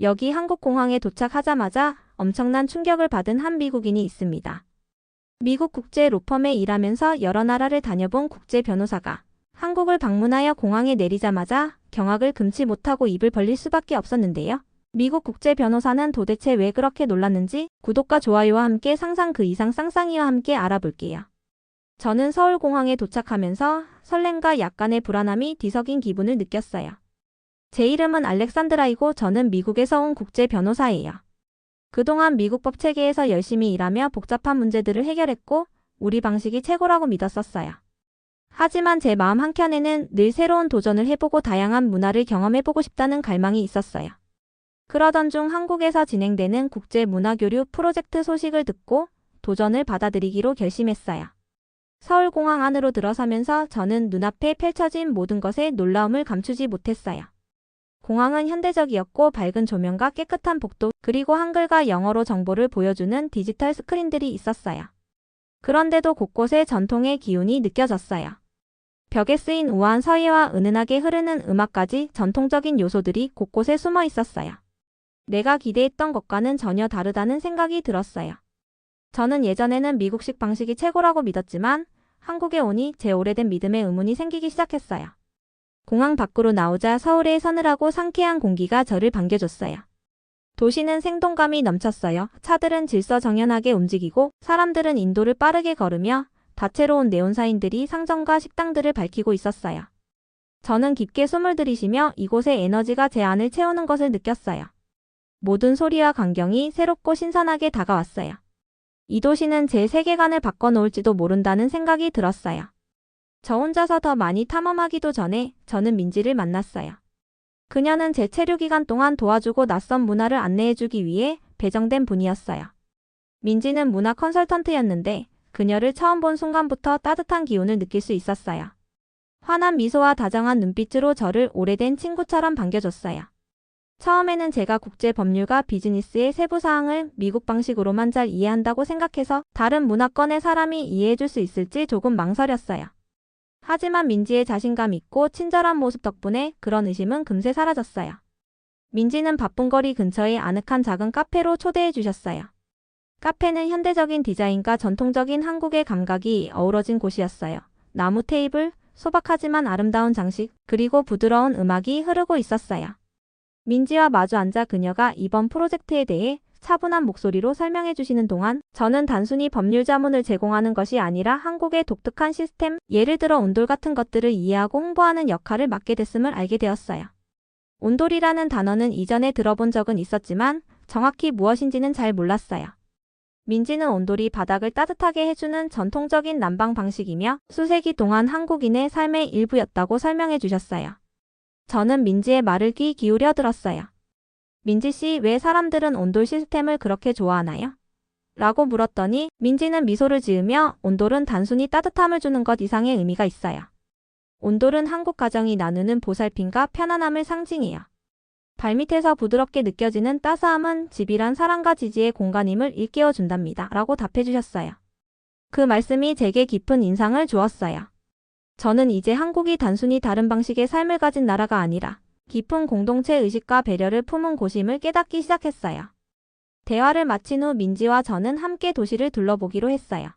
여기 한국공항에 도착하자마자 엄청난 충격을 받은 한 미국인이 있습니다. 미국 국제 로펌에 일하면서 여러 나라를 다녀본 국제 변호사가 한국을 방문하여 공항에 내리자마자 경악을 금치 못하고 입을 벌릴 수밖에 없었는데요. 미국 국제 변호사는 도대체 왜 그렇게 놀랐는지 구독과 좋아요와 함께 상상 그 이상 쌍쌍이와 함께 알아볼게요. 저는 서울공항에 도착하면서 설렘과 약간의 불안함이 뒤섞인 기분을 느꼈어요. 제 이름은 알렉산드라이고 저는 미국에서 온 국제 변호사예요. 그동안 미국 법 체계에서 열심히 일하며 복잡한 문제들을 해결했고 우리 방식이 최고라고 믿었었어요. 하지만 제 마음 한켠에는 늘 새로운 도전을 해보고 다양한 문화를 경험해보고 싶다는 갈망이 있었어요. 그러던 중 한국에서 진행되는 국제 문화교류 프로젝트 소식을 듣고 도전을 받아들이기로 결심했어요. 서울공항 안으로 들어서면서 저는 눈앞에 펼쳐진 모든 것에 놀라움을 감추지 못했어요. 공항은 현대적이었고 밝은 조명과 깨끗한 복도 그리고 한글과 영어로 정보를 보여주는 디지털 스크린들이 있었어요. 그런데도 곳곳에 전통의 기운이 느껴졌어요. 벽에 쓰인 우아한 서예와 은은하게 흐르는 음악까지 전통적인 요소들이 곳곳에 숨어 있었어요. 내가 기대했던 것과는 전혀 다르다는 생각이 들었어요. 저는 예전에는 미국식 방식이 최고라고 믿었지만 한국에 오니 제 오래된 믿음에 의문이 생기기 시작했어요. 공항 밖으로 나오자 서울의 서늘하고 상쾌한 공기가 저를 반겨줬어요. 도시는 생동감이 넘쳤어요. 차들은 질서정연하게 움직이고 사람들은 인도를 빠르게 걸으며 다채로운 네온사인들이 상점과 식당들을 밝히고 있었어요. 저는 깊게 숨을 들이쉬며 이곳의 에너지가 제 안을 채우는 것을 느꼈어요. 모든 소리와 광경이 새롭고 신선하게 다가왔어요. 이 도시는 제 세계관을 바꿔놓을지도 모른다는 생각이 들었어요. 저 혼자서 더 많이 탐험하기도 전에 저는 민지를 만났어요. 그녀는 제 체류 기간 동안 도와주고 낯선 문화를 안내해주기 위해 배정된 분이었어요. 민지는 문화 컨설턴트였는데 그녀를 처음 본 순간부터 따뜻한 기운을 느낄 수 있었어요. 환한 미소와 다정한 눈빛으로 저를 오래된 친구처럼 반겨줬어요. 처음에는 제가 국제 법률과 비즈니스의 세부 사항을 미국 방식으로만 잘 이해한다고 생각해서 다른 문화권의 사람이 이해해줄 수 있을지 조금 망설였어요. 하지만 민지의 자신감 있고 친절한 모습 덕분에 그런 의심은 금세 사라졌어요. 민지는 바쁜 거리 근처의 아늑한 작은 카페로 초대해 주셨어요. 카페는 현대적인 디자인과 전통적인 한국의 감각이 어우러진 곳이었어요. 나무 테이블, 소박하지만 아름다운 장식, 그리고 부드러운 음악이 흐르고 있었어요. 민지와 마주 앉아 그녀가 이번 프로젝트에 대해 차분한 목소리로 설명해 주시는 동안 저는 단순히 법률 자문을 제공하는 것이 아니라 한국의 독특한 시스템, 예를 들어 온돌 같은 것들을 이해하고 홍보하는 역할을 맡게 됐음을 알게 되었어요. 온돌이라는 단어는 이전에 들어본 적은 있었지만 정확히 무엇인지는 잘 몰랐어요. 민지는 온돌이 바닥을 따뜻하게 해주는 전통적인 난방 방식이며 수세기 동안 한국인의 삶의 일부였다고 설명해 주셨어요. 저는 민지의 말을 귀 기울여 들었어요. 민지 씨, 왜 사람들은 온돌 시스템을 그렇게 좋아하나요? 라고 물었더니 민지는 미소를 지으며 온돌은 단순히 따뜻함을 주는 것 이상의 의미가 있어요. 온돌은 한국 가정이 나누는 보살핌과 편안함을 상징해요. 발밑에서 부드럽게 느껴지는 따스함은 집이란 사랑과 지지의 공간임을 일깨워준답니다. 라고 답해주셨어요. 그 말씀이 제게 깊은 인상을 주었어요. 저는 이제 한국이 단순히 다른 방식의 삶을 가진 나라가 아니라 깊은 공동체 의식과 배려를 품은 곳임을 깨닫기 시작했어요. 대화를 마친 후 민지와 저는 함께 도시를 둘러보기로 했어요.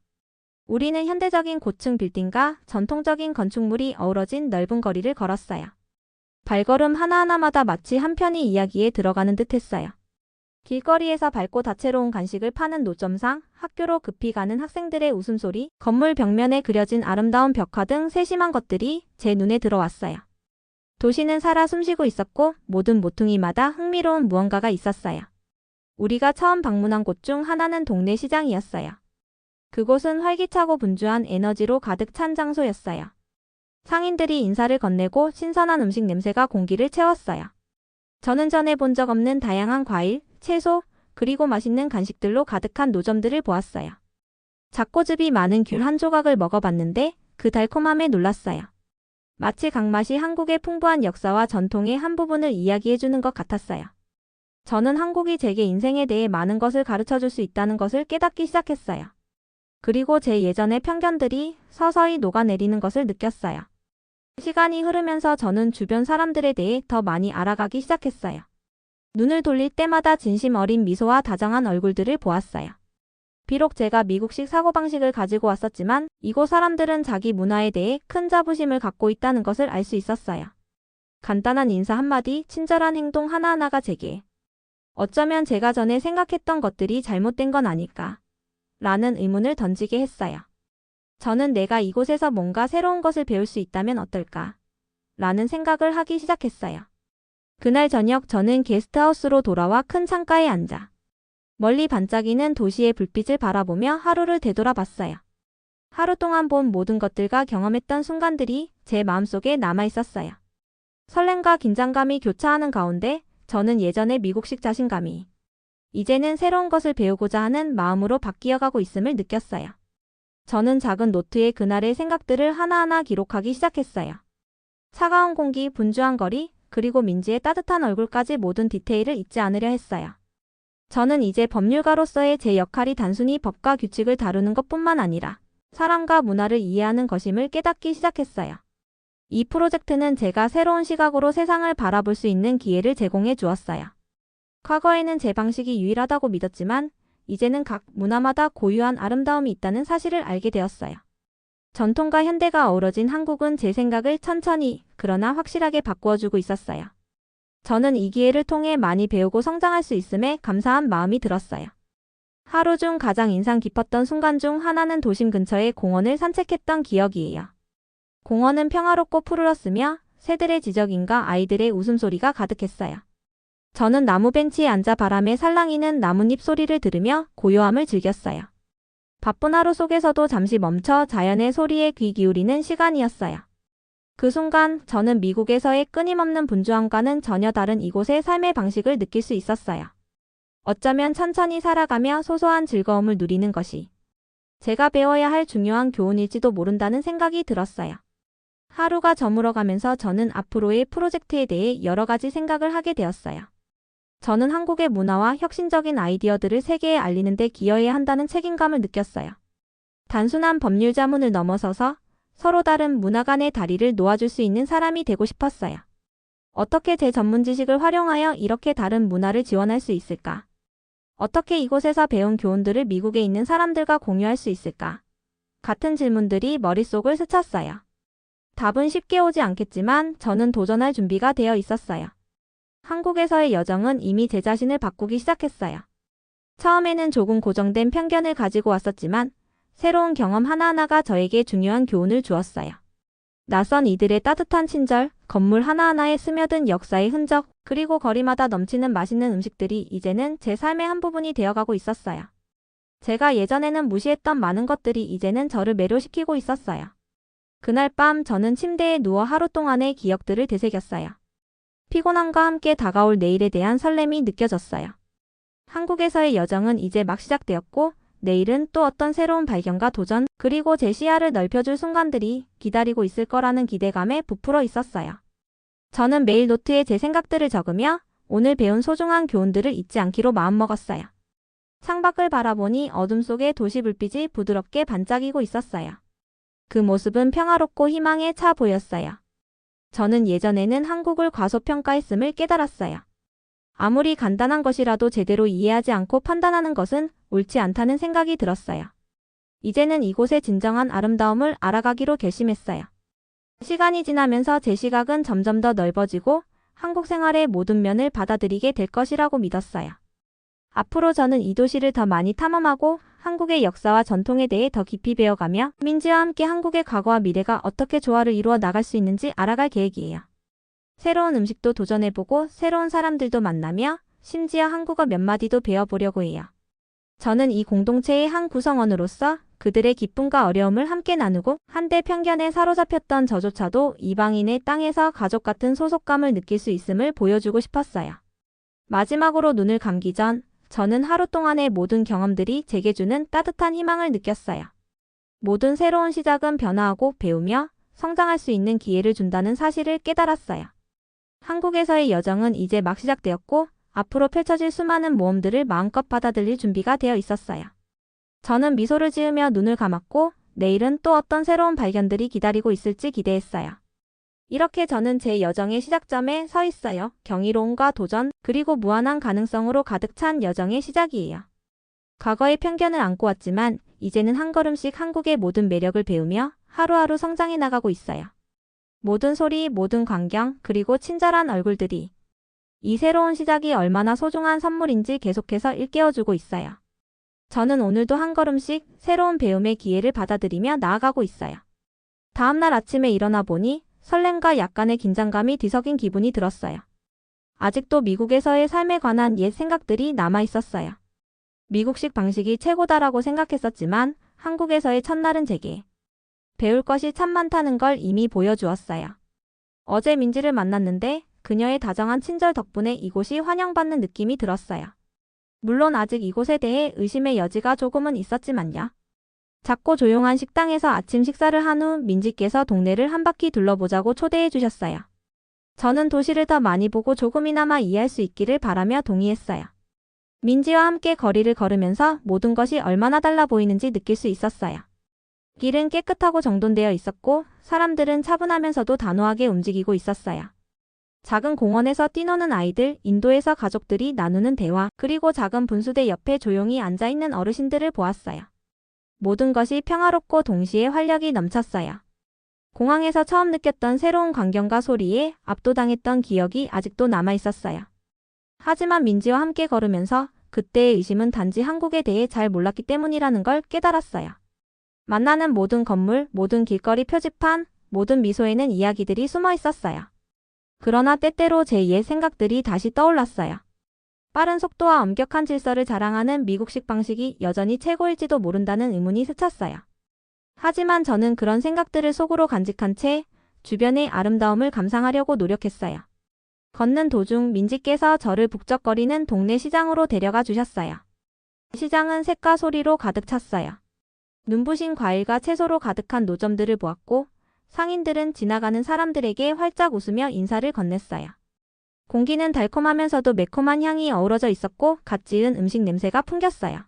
우리는 현대적인 고층 빌딩과 전통적인 건축물이 어우러진 넓은 거리를 걸었어요. 발걸음 하나하나마다 마치 한 편의 이야기에 들어가는 듯 했어요. 길거리에서 밝고 다채로운 간식을 파는 노점상, 학교로 급히 가는 학생들의 웃음소리, 건물 벽면에 그려진 아름다운 벽화 등 세심한 것들이 제 눈에 들어왔어요. 도시는 살아 숨쉬고 있었고 모든 모퉁이마다 흥미로운 무언가가 있었어요. 우리가 처음 방문한 곳 중 하나는 동네 시장이었어요. 그곳은 활기차고 분주한 에너지로 가득 찬 장소였어요. 상인들이 인사를 건네고 신선한 음식 냄새가 공기를 채웠어요. 저는 전에 본 적 없는 다양한 과일, 채소, 그리고 맛있는 간식들로 가득한 노점들을 보았어요. 잡고즙이 많은 귤 한 조각을 먹어봤는데 그 달콤함에 놀랐어요. 마치 각 맛이 한국의 풍부한 역사와 전통의 한 부분을 이야기해주는 것 같았어요. 저는 한국이 제게 인생에 대해 많은 것을 가르쳐줄 수 있다는 것을 깨닫기 시작했어요. 그리고 제 예전의 편견들이 서서히 녹아내리는 것을 느꼈어요. 시간이 흐르면서 저는 주변 사람들에 대해 더 많이 알아가기 시작했어요. 눈을 돌릴 때마다 진심 어린 미소와 다정한 얼굴들을 보았어요. 비록 제가 미국식 사고방식을 가지고 왔었지만 이곳 사람들은 자기 문화에 대해 큰 자부심을 갖고 있다는 것을 알 수 있었어요. 간단한 인사 한마디, 친절한 행동 하나하나가 제게 어쩌면 제가 전에 생각했던 것들이 잘못된 건 아닐까 라는 의문을 던지게 했어요. 저는 내가 이곳에서 뭔가 새로운 것을 배울 수 있다면 어떨까 라는 생각을 하기 시작했어요. 그날 저녁 저는 게스트하우스로 돌아와 큰 창가에 앉아 멀리 반짝이는 도시의 불빛을 바라보며 하루를 되돌아봤어요. 하루 동안 본 모든 것들과 경험했던 순간들이 제 마음속에 남아 있었어요. 설렘과 긴장감이 교차하는 가운데 저는 예전의 미국식 자신감이 이제는 새로운 것을 배우고자 하는 마음으로 바뀌어가고 있음을 느꼈어요. 저는 작은 노트에 그날의 생각들을 하나하나 기록하기 시작했어요. 차가운 공기, 분주한 거리, 그리고 민지의 따뜻한 얼굴까지 모든 디테일을 잊지 않으려 했어요. 저는 이제 법률가로서의 제 역할이 단순히 법과 규칙을 다루는 것뿐만 아니라 사람과 문화를 이해하는 것임을 깨닫기 시작했어요. 이 프로젝트는 제가 새로운 시각으로 세상을 바라볼 수 있는 기회를 제공해 주었어요. 과거에는 제 방식이 유일하다고 믿었지만 이제는 각 문화마다 고유한 아름다움이 있다는 사실을 알게 되었어요. 전통과 현대가 어우러진 한국은 제 생각을 천천히 그러나 확실하게 바꾸어주고 있었어요. 저는 이 기회를 통해 많이 배우고 성장할 수 있음에 감사한 마음이 들었어요. 하루 중 가장 인상 깊었던 순간 중 하나는 도심 근처의 공원을 산책했던 기억이에요. 공원은 평화롭고 푸르렀으며 새들의 지저귀과 아이들의 웃음소리가 가득했어요. 저는 나무 벤치에 앉아 바람에 살랑이는 나뭇잎 소리를 들으며 고요함을 즐겼어요. 바쁜 하루 속에서도 잠시 멈춰 자연의 소리에 귀 기울이는 시간이었어요. 그 순간 저는 미국에서의 끊임없는 분주함과는 전혀 다른 이곳의 삶의 방식을 느낄 수 있었어요. 어쩌면 천천히 살아가며 소소한 즐거움을 누리는 것이 제가 배워야 할 중요한 교훈일지도 모른다는 생각이 들었어요. 하루가 저물어가면서 저는 앞으로의 프로젝트에 대해 여러 가지 생각을 하게 되었어요. 저는 한국의 문화와 혁신적인 아이디어들을 세계에 알리는 데 기여해야 한다는 책임감을 느꼈어요. 단순한 법률 자문을 넘어서서 서로 다른 문화 간의 다리를 놓아줄 수 있는 사람이 되고 싶었어요. 어떻게 제 전문 지식을 활용하여 이렇게 다른 문화를 지원할 수 있을까? 어떻게 이곳에서 배운 교훈들을 미국에 있는 사람들과 공유할 수 있을까? 같은 질문들이 머릿속을 스쳤어요. 답은 쉽게 오지 않겠지만 저는 도전할 준비가 되어 있었어요. 한국에서의 여정은 이미 제 자신을 바꾸기 시작했어요. 처음에는 조금 고정된 편견을 가지고 왔었지만 새로운 경험 하나하나가 저에게 중요한 교훈을 주었어요. 낯선 이들의 따뜻한 친절, 건물 하나하나에 스며든 역사의 흔적, 그리고 거리마다 넘치는 맛있는 음식들이 이제는 제 삶의 한 부분이 되어가고 있었어요. 제가 예전에는 무시했던 많은 것들이 이제는 저를 매료시키고 있었어요. 그날 밤 저는 침대에 누워 하루 동안의 기억들을 되새겼어요. 피곤함과 함께 다가올 내일에 대한 설렘이 느껴졌어요. 한국에서의 여정은 이제 막 시작되었고 내일은 또 어떤 새로운 발견과 도전, 그리고 제 시야를 넓혀줄 순간들이 기다리고 있을 거라는 기대감에 부풀어 있었어요. 저는 매일 노트에 제 생각들을 적으며 오늘 배운 소중한 교훈들을 잊지 않기로 마음먹었어요. 창밖을 바라보니 어둠 속에 도시 불빛이 부드럽게 반짝이고 있었어요. 그 모습은 평화롭고 희망에 차 보였어요. 저는 예전에는 한국을 과소평가했음을 깨달았어요. 아무리 간단한 것이라도 제대로 이해하지 않고 판단하는 것은 옳지 않다는 생각이 들었어요. 이제는 이곳의 진정한 아름다움을 알아가기로 결심했어요. 시간이 지나면서 제 시각은 점점 더 넓어지고 한국 생활의 모든 면을 받아들이게 될 것이라고 믿었어요. 앞으로 저는 이 도시를 더 많이 탐험하고 한국의 역사와 전통에 대해 더 깊이 배워가며 민지와 함께 한국의 과거와 미래가 어떻게 조화를 이루어 나갈 수 있는지 알아갈 계획이에요. 새로운 음식도 도전해보고 새로운 사람들도 만나며 심지어 한국어 몇 마디도 배워보려고 해요. 저는 이 공동체의 한 구성원으로서 그들의 기쁨과 어려움을 함께 나누고 한때 편견에 사로잡혔던 저조차도 이방인의 땅에서 가족 같은 소속감을 느낄 수 있음을 보여주고 싶었어요. 마지막으로 눈을 감기 전 저는 하루 동안의 모든 경험들이 제게 주는 따뜻한 희망을 느꼈어요. 모든 새로운 시작은 변화하고 배우며 성장할 수 있는 기회를 준다는 사실을 깨달았어요. 한국에서의 여정은 이제 막 시작되었고 앞으로 펼쳐질 수많은 모험들을 마음껏 받아들일 준비가 되어 있었어요. 저는 미소를 지으며 눈을 감았고 내일은 또 어떤 새로운 발견들이 기다리고 있을지 기대했어요. 이렇게 저는 제 여정의 시작점에 서 있어요. 경이로움과 도전, 그리고 무한한 가능성으로 가득 찬 여정의 시작이에요. 과거의 편견을 안고 왔지만 이제는 한 걸음씩 한국의 모든 매력을 배우며 하루하루 성장해 나가고 있어요. 모든 소리, 모든 광경, 그리고 친절한 얼굴들이 이 새로운 시작이 얼마나 소중한 선물인지 계속해서 일깨워주고 있어요. 저는 오늘도 한 걸음씩 새로운 배움의 기회를 받아들이며 나아가고 있어요. 다음날 아침에 일어나 보니 설렘과 약간의 긴장감이 뒤섞인 기분이 들었어요. 아직도 미국에서의 삶에 관한 옛 생각들이 남아 있었어요. 미국식 방식이 최고다라고 생각했었지만 한국에서의 첫날은 제게 배울 것이 참 많다는 걸 이미 보여주었어요. 어제 민지를 만났는데 그녀의 다정한 친절 덕분에 이곳이 환영받는 느낌이 들었어요. 물론 아직 이곳에 대해 의심의 여지가 조금은 있었지만요. 작고 조용한 식당에서 아침 식사를 한 후 민지께서 동네를 한 바퀴 둘러보자고 초대해 주셨어요. 저는 도시를 더 많이 보고 조금이나마 이해할 수 있기를 바라며 동의했어요. 민지와 함께 거리를 걸으면서 모든 것이 얼마나 달라 보이는지 느낄 수 있었어요. 길은 깨끗하고 정돈되어 있었고 사람들은 차분하면서도 단호하게 움직이고 있었어요. 작은 공원에서 뛰노는 아이들, 인도에서 가족들이 나누는 대화, 그리고 작은 분수대 옆에 조용히 앉아있는 어르신들을 보았어요. 모든 것이 평화롭고 동시에 활력이 넘쳤어요. 공항에서 처음 느꼈던 새로운 광경과 소리에 압도당했던 기억이 아직도 남아있었어요. 하지만 민지와 함께 걸으면서 그때의 의심은 단지 한국에 대해 잘 몰랐기 때문이라는 걸 깨달았어요. 만나는 모든 건물, 모든 길거리 표지판, 모든 미소에는 이야기들이 숨어 있었어요. 그러나 때때로 제 옛 생각들이 다시 떠올랐어요. 빠른 속도와 엄격한 질서를 자랑하는 미국식 방식이 여전히 최고일지도 모른다는 의문이 스쳤어요. 하지만 저는 그런 생각들을 속으로 간직한 채 주변의 아름다움을 감상하려고 노력했어요. 걷는 도중 민지께서 저를 북적거리는 동네 시장으로 데려가 주셨어요. 시장은 색과 소리로 가득 찼어요. 눈부신 과일과 채소로 가득한 노점들을 보았고 상인들은 지나가는 사람들에게 활짝 웃으며 인사를 건넸어요. 공기는 달콤하면서도 매콤한 향이 어우러져 있었고 갓 지은 음식 냄새가 풍겼어요.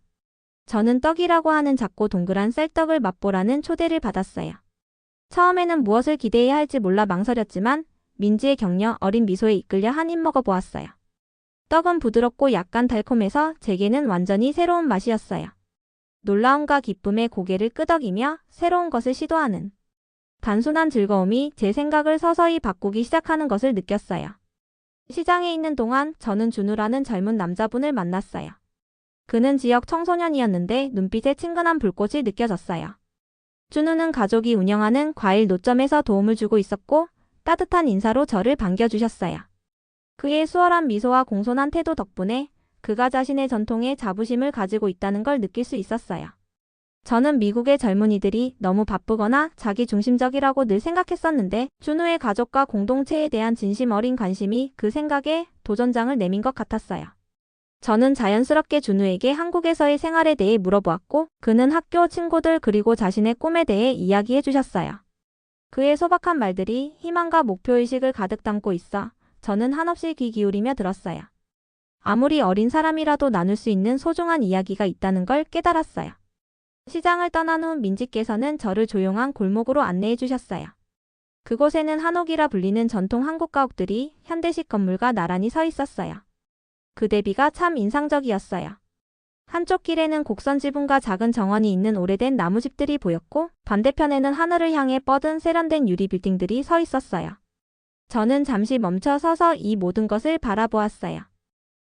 저는 떡이라고 하는 작고 동그란 쌀떡을 맛보라는 초대를 받았어요. 처음에는 무엇을 기대해야 할지 몰라 망설였지만 민지의 격려, 어린 미소에 이끌려 한 입 먹어보았어요. 떡은 부드럽고 약간 달콤해서 제게는 완전히 새로운 맛이었어요. 놀라움과 기쁨에 고개를 끄덕이며 새로운 것을 시도하는 단순한 즐거움이 제 생각을 서서히 바꾸기 시작하는 것을 느꼈어요. 시장에 있는 동안 저는 준우라는 젊은 남자분을 만났어요. 그는 지역 청소년이었는데 눈빛에 친근한 불꽃이 느껴졌어요. 준우는 가족이 운영하는 과일 노점에서 도움을 주고 있었고 따뜻한 인사로 저를 반겨주셨어요. 그의 수월한 미소와 공손한 태도 덕분에 그가 자신의 전통에 자부심을 가지고 있다는 걸 느낄 수 있었어요. 저는 미국의 젊은이들이 너무 바쁘거나 자기중심적이라고 늘 생각했었는데 준우의 가족과 공동체에 대한 진심 어린 관심이 그 생각에 도전장을 내민 것 같았어요. 저는 자연스럽게 준우에게 한국에서의 생활에 대해 물어보았고 그는 학교, 친구들 그리고 자신의 꿈에 대해 이야기해 주셨어요. 그의 소박한 말들이 희망과 목표의식을 가득 담고 있어 저는 한없이 귀 기울이며 들었어요. 아무리 어린 사람이라도 나눌 수 있는 소중한 이야기가 있다는 걸 깨달았어요. 시장을 떠난 후 민지께서는 저를 조용한 골목으로 안내해 주셨어요. 그곳에는 한옥이라 불리는 전통 한국 가옥들이 현대식 건물과 나란히 서 있었어요. 그 대비가 참 인상적이었어요. 한쪽 길에는 곡선 지붕과 작은 정원이 있는 오래된 나무집들이 보였고 반대편에는 하늘을 향해 뻗은 세련된 유리 빌딩들이 서 있었어요. 저는 잠시 멈춰 서서 이 모든 것을 바라보았어요.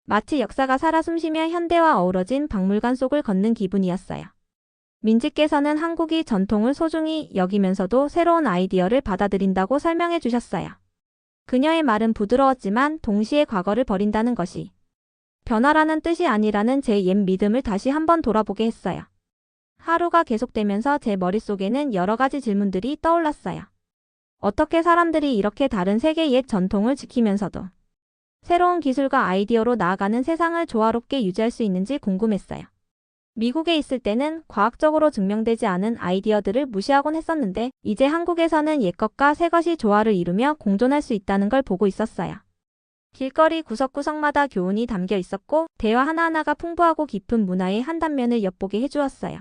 마치 역사가 살아 숨쉬며 현대와 어우러진 박물관 속을 걷는 기분이었어요. 민지께서는 한국이 전통을 소중히 여기면서도 새로운 아이디어를 받아들인다고 설명해 주셨어요. 그녀의 말은 부드러웠지만 동시에 과거를 버린다는 것이 변화라는 뜻이 아니라는 제 옛 믿음을 다시 한번 돌아보게 했어요. 하루가 계속되면서 제 머릿속에는 여러 가지 질문들이 떠올랐어요. 어떻게 사람들이 이렇게 다른 세계 옛 전통을 지키면서도 새로운 기술과 아이디어로 나아가는 세상을 조화롭게 유지할 수 있는지 궁금했어요. 미국에 있을 때는 과학적으로 증명되지 않은 아이디어들을 무시하곤 했었는데 이제 한국에서는 옛것과 새것이 조화를 이루며 공존할 수 있다는 걸 보고 있었어요. 길거리 구석구석마다 교훈이 담겨 있었고 대화 하나하나가 풍부하고 깊은 문화의 한 단면을 엿보게 해주었어요.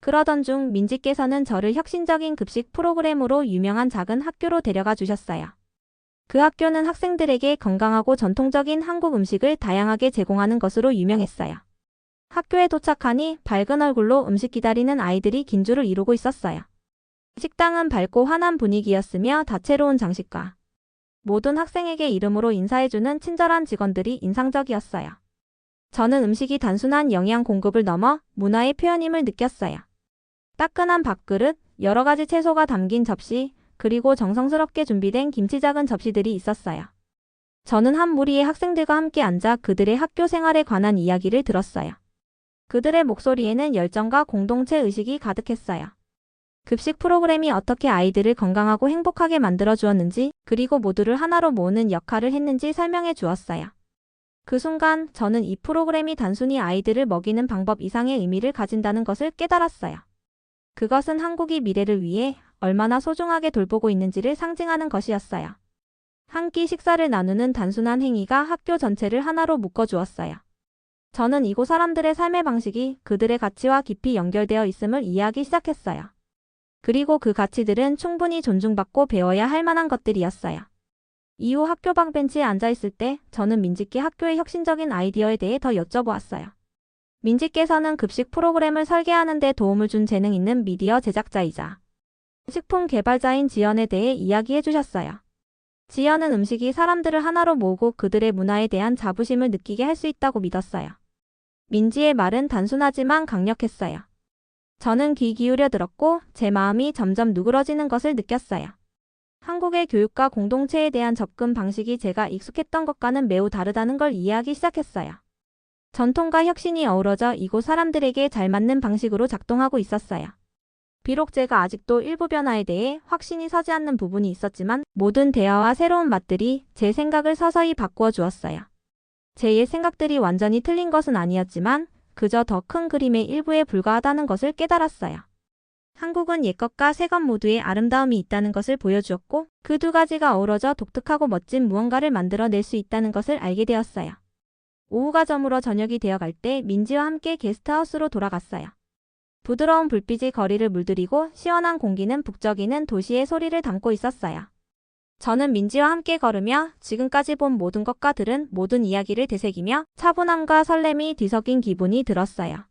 그러던 중 민지께서는 저를 혁신적인 급식 프로그램으로 유명한 작은 학교로 데려가 주셨어요. 그 학교는 학생들에게 건강하고 전통적인 한국 음식을 다양하게 제공하는 것으로 유명했어요. 학교에 도착하니 밝은 얼굴로 음식 기다리는 아이들이 긴 줄을 이루고 있었어요. 식당은 밝고 환한 분위기였으며 다채로운 장식과 모든 학생에게 이름으로 인사해주는 친절한 직원들이 인상적이었어요. 저는 음식이 단순한 영양 공급을 넘어 문화의 표현임을 느꼈어요. 따끈한 밥그릇, 여러 가지 채소가 담긴 접시, 그리고 정성스럽게 준비된 김치 작은 접시들이 있었어요. 저는 한 무리의 학생들과 함께 앉아 그들의 학교 생활에 관한 이야기를 들었어요. 그들의 목소리에는 열정과 공동체 의식이 가득했어요. 급식 프로그램이 어떻게 아이들을 건강하고 행복하게 만들어 주었는지, 그리고 모두를 하나로 모으는 역할을 했는지 설명해 주었어요. 그 순간 저는 이 프로그램이 단순히 아이들을 먹이는 방법 이상의 의미를 가진다는 것을 깨달았어요. 그것은 한국이 미래를 위해 얼마나 소중하게 돌보고 있는지를 상징하는 것이었어요. 한 끼 식사를 나누는 단순한 행위가 학교 전체를 하나로 묶어주었어요. 저는 이곳 사람들의 삶의 방식이 그들의 가치와 깊이 연결되어 있음을 이해하기 시작했어요. 그리고 그 가치들은 충분히 존중받고 배워야 할 만한 것들이었어요. 이후 학교 방 벤치에 앉아있을 때 저는 민지께 학교의 혁신적인 아이디어에 대해 더 여쭤보았어요. 민지께서는 급식 프로그램을 설계하는 데 도움을 준 재능 있는 미디어 제작자이자 식품 개발자인 지연에 대해 이야기해 주셨어요. 지연은 음식이 사람들을 하나로 모으고 그들의 문화에 대한 자부심을 느끼게 할 수 있다고 믿었어요. 민지의 말은 단순하지만 강력했어요. 저는 귀 기울여 들었고 제 마음이 점점 누그러지는 것을 느꼈어요. 한국의 교육과 공동체에 대한 접근 방식이 제가 익숙했던 것과는 매우 다르다는 걸 이해하기 시작했어요. 전통과 혁신이 어우러져 이곳 사람들에게 잘 맞는 방식으로 작동하고 있었어요. 비록 제가 아직도 일부 변화에 대해 확신이 서지 않는 부분이 있었지만 모든 대화와 새로운 맛들이 제 생각을 서서히 바꾸어 주었어요. 제 옛 생각들이 완전히 틀린 것은 아니었지만 그저 더 큰 그림의 일부에 불과하다는 것을 깨달았어요. 한국은 옛것과 새것 모두의 아름다움이 있다는 것을 보여주었고 그 두 가지가 어우러져 독특하고 멋진 무언가를 만들어낼 수 있다는 것을 알게 되었어요. 오후가 저물어 저녁이 되어갈 때 민지와 함께 게스트하우스로 돌아갔어요. 부드러운 불빛이 거리를 물들이고 시원한 공기는 북적이는 도시의 소리를 담고 있었어요. 저는 민지와 함께 걸으며 지금까지 본 모든 것과 들은 모든 이야기를 되새기며 차분함과 설렘이 뒤섞인 기분이 들었어요.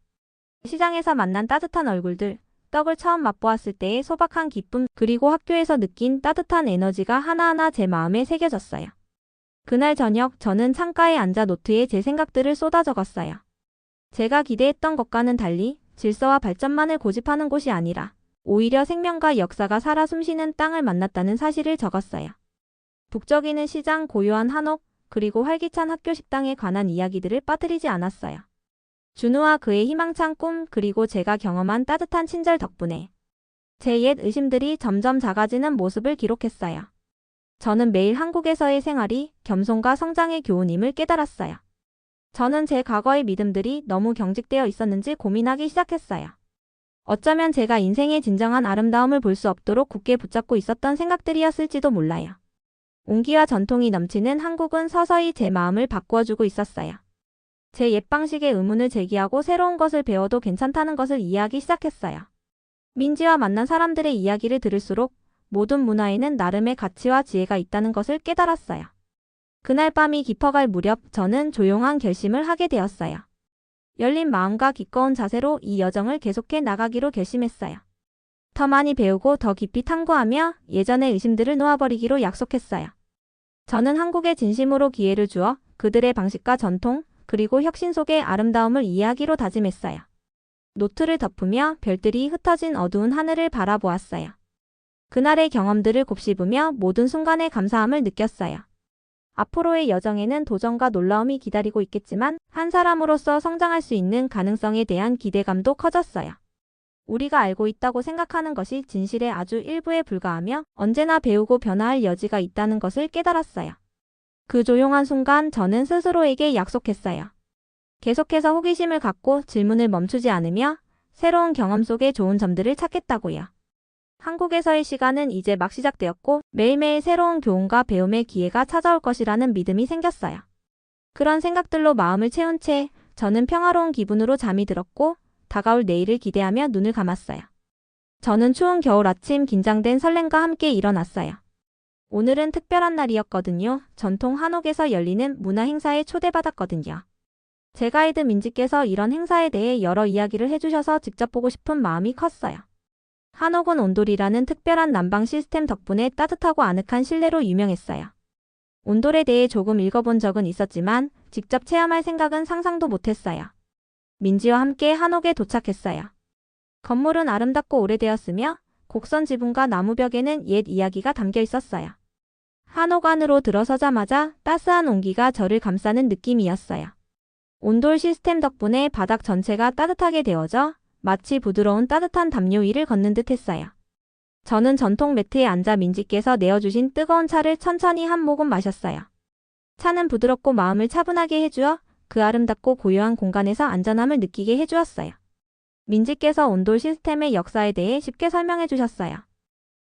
시장에서 만난 따뜻한 얼굴들, 떡을 처음 맛보았을 때의 소박한 기쁨, 그리고 학교에서 느낀 따뜻한 에너지가 하나하나 제 마음에 새겨졌어요. 그날 저녁 저는 창가에 앉아 노트에 제 생각들을 쏟아 적었어요. 제가 기대했던 것과는 달리 질서와 발전만을 고집하는 곳이 아니라 오히려 생명과 역사가 살아 숨쉬는 땅을 만났다는 사실을 적었어요. 북적이는 시장, 고요한 한옥, 그리고 활기찬 학교 식당에 관한 이야기들을 빠뜨리지 않았어요. 준우와 그의 희망찬 꿈, 그리고 제가 경험한 따뜻한 친절 덕분에 제 옛 의심들이 점점 작아지는 모습을 기록했어요. 저는 매일 한국에서의 생활이 겸손과 성장의 교훈임을 깨달았어요. 저는 제 과거의 믿음들이 너무 경직되어 있었는지 고민하기 시작했어요. 어쩌면 제가 인생의 진정한 아름다움을 볼 수 없도록 굳게 붙잡고 있었던 생각들이었을지도 몰라요. 온기와 전통이 넘치는 한국은 서서히 제 마음을 바꾸어주고 있었어요. 제 옛 방식의 의문을 제기하고 새로운 것을 배워도 괜찮다는 것을 이해하기 시작했어요. 민지와 만난 사람들의 이야기를 들을수록 모든 문화에는 나름의 가치와 지혜가 있다는 것을 깨달았어요. 그날 밤이 깊어갈 무렵 저는 조용한 결심을 하게 되었어요. 열린 마음과 기꺼운 자세로 이 여정을 계속해 나가기로 결심했어요. 더 많이 배우고 더 깊이 탐구하며 예전의 의심들을 놓아버리기로 약속했어요. 저는 한국에 진심으로 기회를 주어 그들의 방식과 전통, 그리고 혁신 속의 아름다움을 이해하기로 다짐했어요. 노트를 덮으며 별들이 흩어진 어두운 하늘을 바라보았어요. 그날의 경험들을 곱씹으며 모든 순간의 감사함을 느꼈어요. 앞으로의 여정에는 도전과 놀라움이 기다리고 있겠지만 한 사람으로서 성장할 수 있는 가능성에 대한 기대감도 커졌어요. 우리가 알고 있다고 생각하는 것이 진실의 아주 일부에 불과하며 언제나 배우고 변화할 여지가 있다는 것을 깨달았어요. 그 조용한 순간 저는 스스로에게 약속했어요. 계속해서 호기심을 갖고 질문을 멈추지 않으며 새로운 경험 속의 좋은 점들을 찾겠다고요. 한국에서의 시간은 이제 막 시작되었고 매일매일 새로운 교훈과 배움의 기회가 찾아올 것이라는 믿음이 생겼어요. 그런 생각들로 마음을 채운 채 저는 평화로운 기분으로 잠이 들었고 다가올 내일을 기대하며 눈을 감았어요. 저는 추운 겨울 아침 긴장된 설렘과 함께 일어났어요. 오늘은 특별한 날이었거든요. 전통 한옥에서 열리는 문화 행사에 초대받았거든요. 제 가이드 민지께서 이런 행사에 대해 여러 이야기를 해주셔서 직접 보고 싶은 마음이 컸어요. 한옥은 온돌이라는 특별한 난방 시스템 덕분에 따뜻하고 아늑한 실내로 유명했어요. 온돌에 대해 조금 읽어본 적은 있었지만 직접 체험할 생각은 상상도 못했어요. 민지와 함께 한옥에 도착했어요. 건물은 아름답고 오래되었으며 곡선 지붕과 나무벽에는 옛 이야기가 담겨 있었어요. 한옥 안으로 들어서자마자 따스한 온기가 저를 감싸는 느낌이었어요. 온돌 시스템 덕분에 바닥 전체가 따뜻하게 데워져 마치 부드러운 따뜻한 담요 위를 걷는 듯 했어요. 저는 전통 매트에 앉아 민지께서 내어주신 뜨거운 차를 천천히 한 모금 마셨어요. 차는 부드럽고 마음을 차분하게 해주어 그 아름답고 고요한 공간에서 안전함을 느끼게 해주었어요. 민지께서 온돌 시스템의 역사에 대해 쉽게 설명해 주셨어요.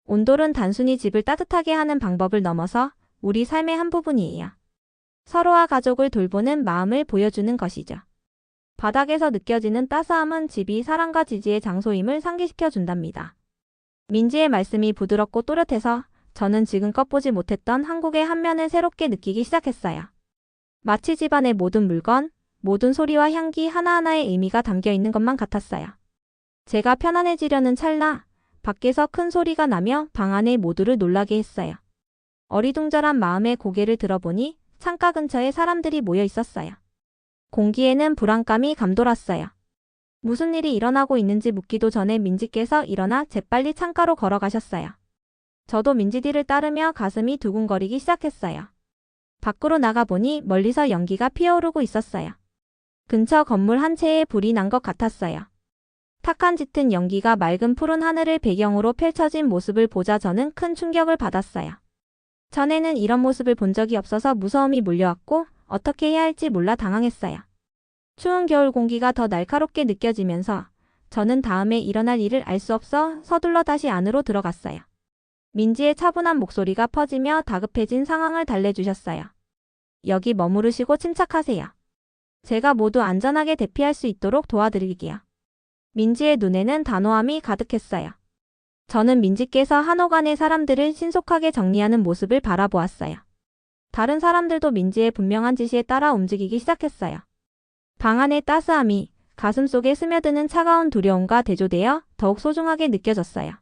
온돌은 단순히 집을 따뜻하게 하는 방법을 넘어서 우리 삶의 한 부분이에요. 서로와 가족을 돌보는 마음을 보여주는 것이죠. 바닥에서 느껴지는 따스함은 집이 사랑과 지지의 장소임을 상기시켜 준답니다. 민지의 말씀이 부드럽고 또렷해서 저는 지금껏 보지 못했던 한국의 한 면을 새롭게 느끼기 시작했어요. 마치 집안의 모든 물건, 모든 소리와 향기 하나하나의 의미가 담겨 있는 것만 같았어요. 제가 편안해지려는 찰나, 밖에서 큰 소리가 나며 방 안의 모두를 놀라게 했어요. 어리둥절한 마음에 고개를 들어보니 창가 근처에 사람들이 모여 있었어요. 공기에는 불안감이 감돌았어요. 무슨 일이 일어나고 있는지 묻기도 전에 민지께서 일어나 재빨리 창가로 걸어가셨어요. 저도 민지 뒤를 따르며 가슴이 두근거리기 시작했어요. 밖으로 나가보니 멀리서 연기가 피어오르고 있었어요. 근처 건물 한 채에 불이 난 것 같았어요. 탁한 짙은 연기가 맑은 푸른 하늘을 배경으로 펼쳐진 모습을 보자 저는 큰 충격을 받았어요. 전에는 이런 모습을 본 적이 없어서 무서움이 몰려왔고 어떻게 해야 할지 몰라 당황했어요. 추운 겨울 공기가 더 날카롭게 느껴지면서 저는 다음에 일어날 일을 알 수 없어 서둘러 다시 안으로 들어갔어요. 민지의 차분한 목소리가 퍼지며 다급해진 상황을 달래주셨어요. 여기 머무르시고 침착하세요. 제가 모두 안전하게 대피할 수 있도록 도와드릴게요. 민지의 눈에는 단호함이 가득했어요. 저는 민지께서 한옥 안의 사람들을 신속하게 정리하는 모습을 바라보았어요. 다른 사람들도 민지의 분명한 지시에 따라 움직이기 시작했어요. 방 안의 따스함이 가슴속에 스며드는 차가운 두려움과 대조되어 더욱 소중하게 느껴졌어요.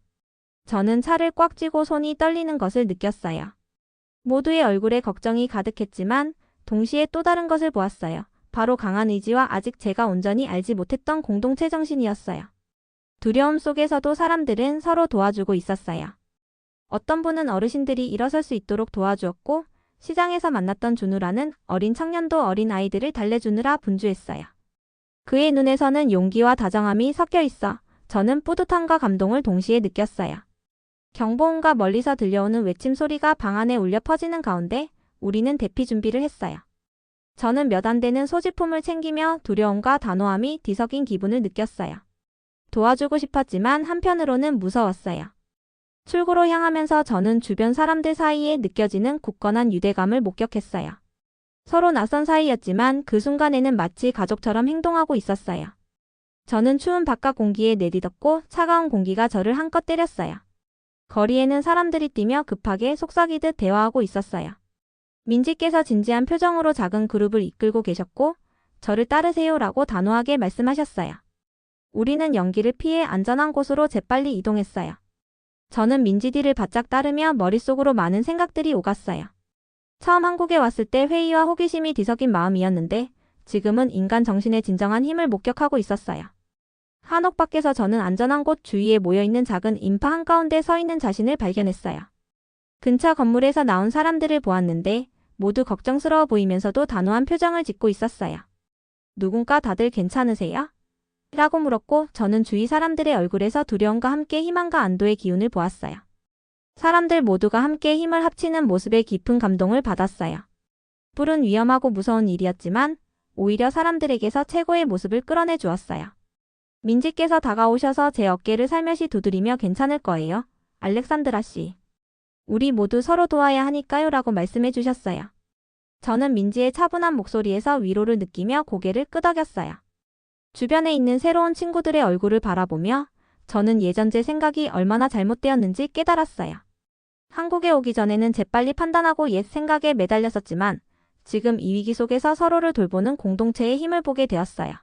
저는 차를 꽉 쥐고 손이 떨리는 것을 느꼈어요. 모두의 얼굴에 걱정이 가득했지만 동시에 또 다른 것을 보았어요. 바로 강한 의지와 아직 제가 온전히 알지 못했던 공동체 정신이었어요. 두려움 속에서도 사람들은 서로 도와주고 있었어요. 어떤 분은 어르신들이 일어설 수 있도록 도와주었고 시장에서 만났던 준우라는 어린 청년도 어린 아이들을 달래주느라 분주했어요. 그의 눈에서는 용기와 다정함이 섞여 있어 저는 뿌듯함과 감동을 동시에 느꼈어요. 경보음과 멀리서 들려오는 외침 소리가 방 안에 울려 퍼지는 가운데 우리는 대피 준비를 했어요. 저는 몇 안 되는 소지품을 챙기며 두려움과 단호함이 뒤섞인 기분을 느꼈어요. 도와주고 싶었지만 한편으로는 무서웠어요. 출구로 향하면서 저는 주변 사람들 사이에 느껴지는 굳건한 유대감을 목격했어요. 서로 낯선 사이였지만 그 순간에는 마치 가족처럼 행동하고 있었어요. 저는 추운 바깥 공기에 내딛었고 차가운 공기가 저를 한껏 때렸어요. 거리에는 사람들이 뛰며 급하게 속삭이듯 대화하고 있었어요. 민지께서 진지한 표정으로 작은 그룹을 이끌고 계셨고 저를 따르세요라고 단호하게 말씀하셨어요. 우리는 연기를 피해 안전한 곳으로 재빨리 이동했어요. 저는 민지 뒤를 바짝 따르며 머릿속으로 많은 생각들이 오갔어요. 처음 한국에 왔을 때 회의와 호기심이 뒤섞인 마음이었는데 지금은 인간 정신의 진정한 힘을 목격하고 있었어요. 한옥 밖에서 저는 안전한 곳 주위에 모여있는 작은 인파 한가운데 서 있는 자신을 발견했어요. 근처 건물에서 나온 사람들을 보았는데 모두 걱정스러워 보이면서도 단호한 표정을 짓고 있었어요. 누군가 다들 괜찮으세요? 라고 물었고 저는 주위 사람들의 얼굴에서 두려움과 함께 희망과 안도의 기운을 보았어요. 사람들 모두가 함께 힘을 합치는 모습에 깊은 감동을 받았어요. 불은 위험하고 무서운 일이었지만 오히려 사람들에게서 최고의 모습을 끌어내 주었어요. 민지께서 다가오셔서 제 어깨를 살며시 두드리며 괜찮을 거예요. 알렉산드라 씨. 우리 모두 서로 도와야 하니까요 라고 말씀해 주셨어요. 저는 민지의 차분한 목소리에서 위로를 느끼며 고개를 끄덕였어요. 주변에 있는 새로운 친구들의 얼굴을 바라보며 저는 예전 제 생각이 얼마나 잘못되었는지 깨달았어요. 한국에 오기 전에는 재빨리 판단하고 옛 생각에 매달렸었지만 지금 이 위기 속에서 서로를 돌보는 공동체의 힘을 보게 되었어요.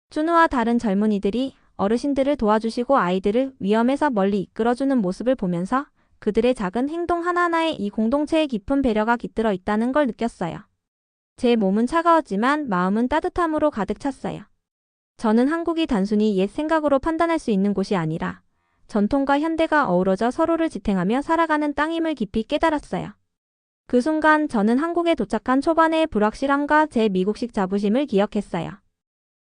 준우와 다른 젊은이들이 어르신들을 도와주시고 아이들을 위험에서 멀리 이끌어주는 모습을 보면서 그들의 작은 행동 하나하나에 이 공동체의 깊은 배려가 깃들어 있다는 걸 느꼈어요. 제 몸은 차가웠지만 마음은 따뜻함으로 가득 찼어요. 저는 한국이 단순히 옛 생각으로 판단할 수 있는 곳이 아니라 전통과 현대가 어우러져 서로를 지탱하며 살아가는 땅임을 깊이 깨달았어요. 그 순간 저는 한국에 도착한 초반의 불확실함과 제 미국식 자부심을 기억했어요.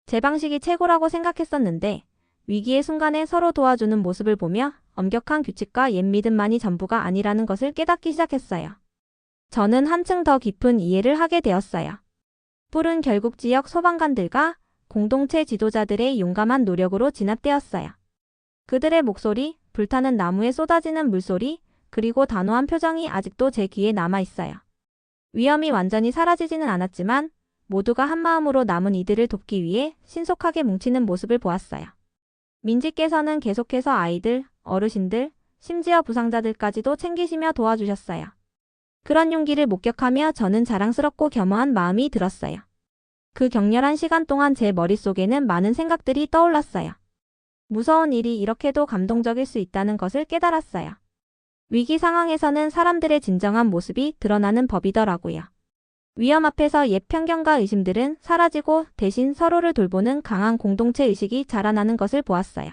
제 방식이 최고라고 생각했었는데 위기의 순간에 서로 도와주는 모습을 보며 엄격한 규칙과 옛 믿음만이 전부가 아니라는 것을 깨닫기 시작했어요. 저는 한층 더 깊은 이해를 하게 되었어요. 뿔은 결국 지역 소방관들과 공동체 지도자들의 용감한 노력으로 진압되었어요. 그들의 목소리, 불타는 나무에 쏟아지는 물소리, 그리고 단호한 표정이 아직도 제 귀에 남아있어요. 위험이 완전히 사라지지는 않았지만 모두가 한마음으로 남은 이들을 돕기 위해 신속하게 뭉치는 모습을 보았어요. 민지께서는 계속해서 아이들, 어르신들, 심지어 부상자들까지도 챙기시며 도와주셨어요. 그런 용기를 목격하며 저는 자랑스럽고 겸허한 마음이 들었어요. 그 격렬한 시간 동안 제 머릿속에는 많은 생각들이 떠올랐어요. 무서운 일이 이렇게도 감동적일 수 있다는 것을 깨달았어요. 위기 상황에서는 사람들의 진정한 모습이 드러나는 법이더라고요. 위험 앞에서 옛 편견과 의심들은 사라지고 대신 서로를 돌보는 강한 공동체 의식이 자라나는 것을 보았어요.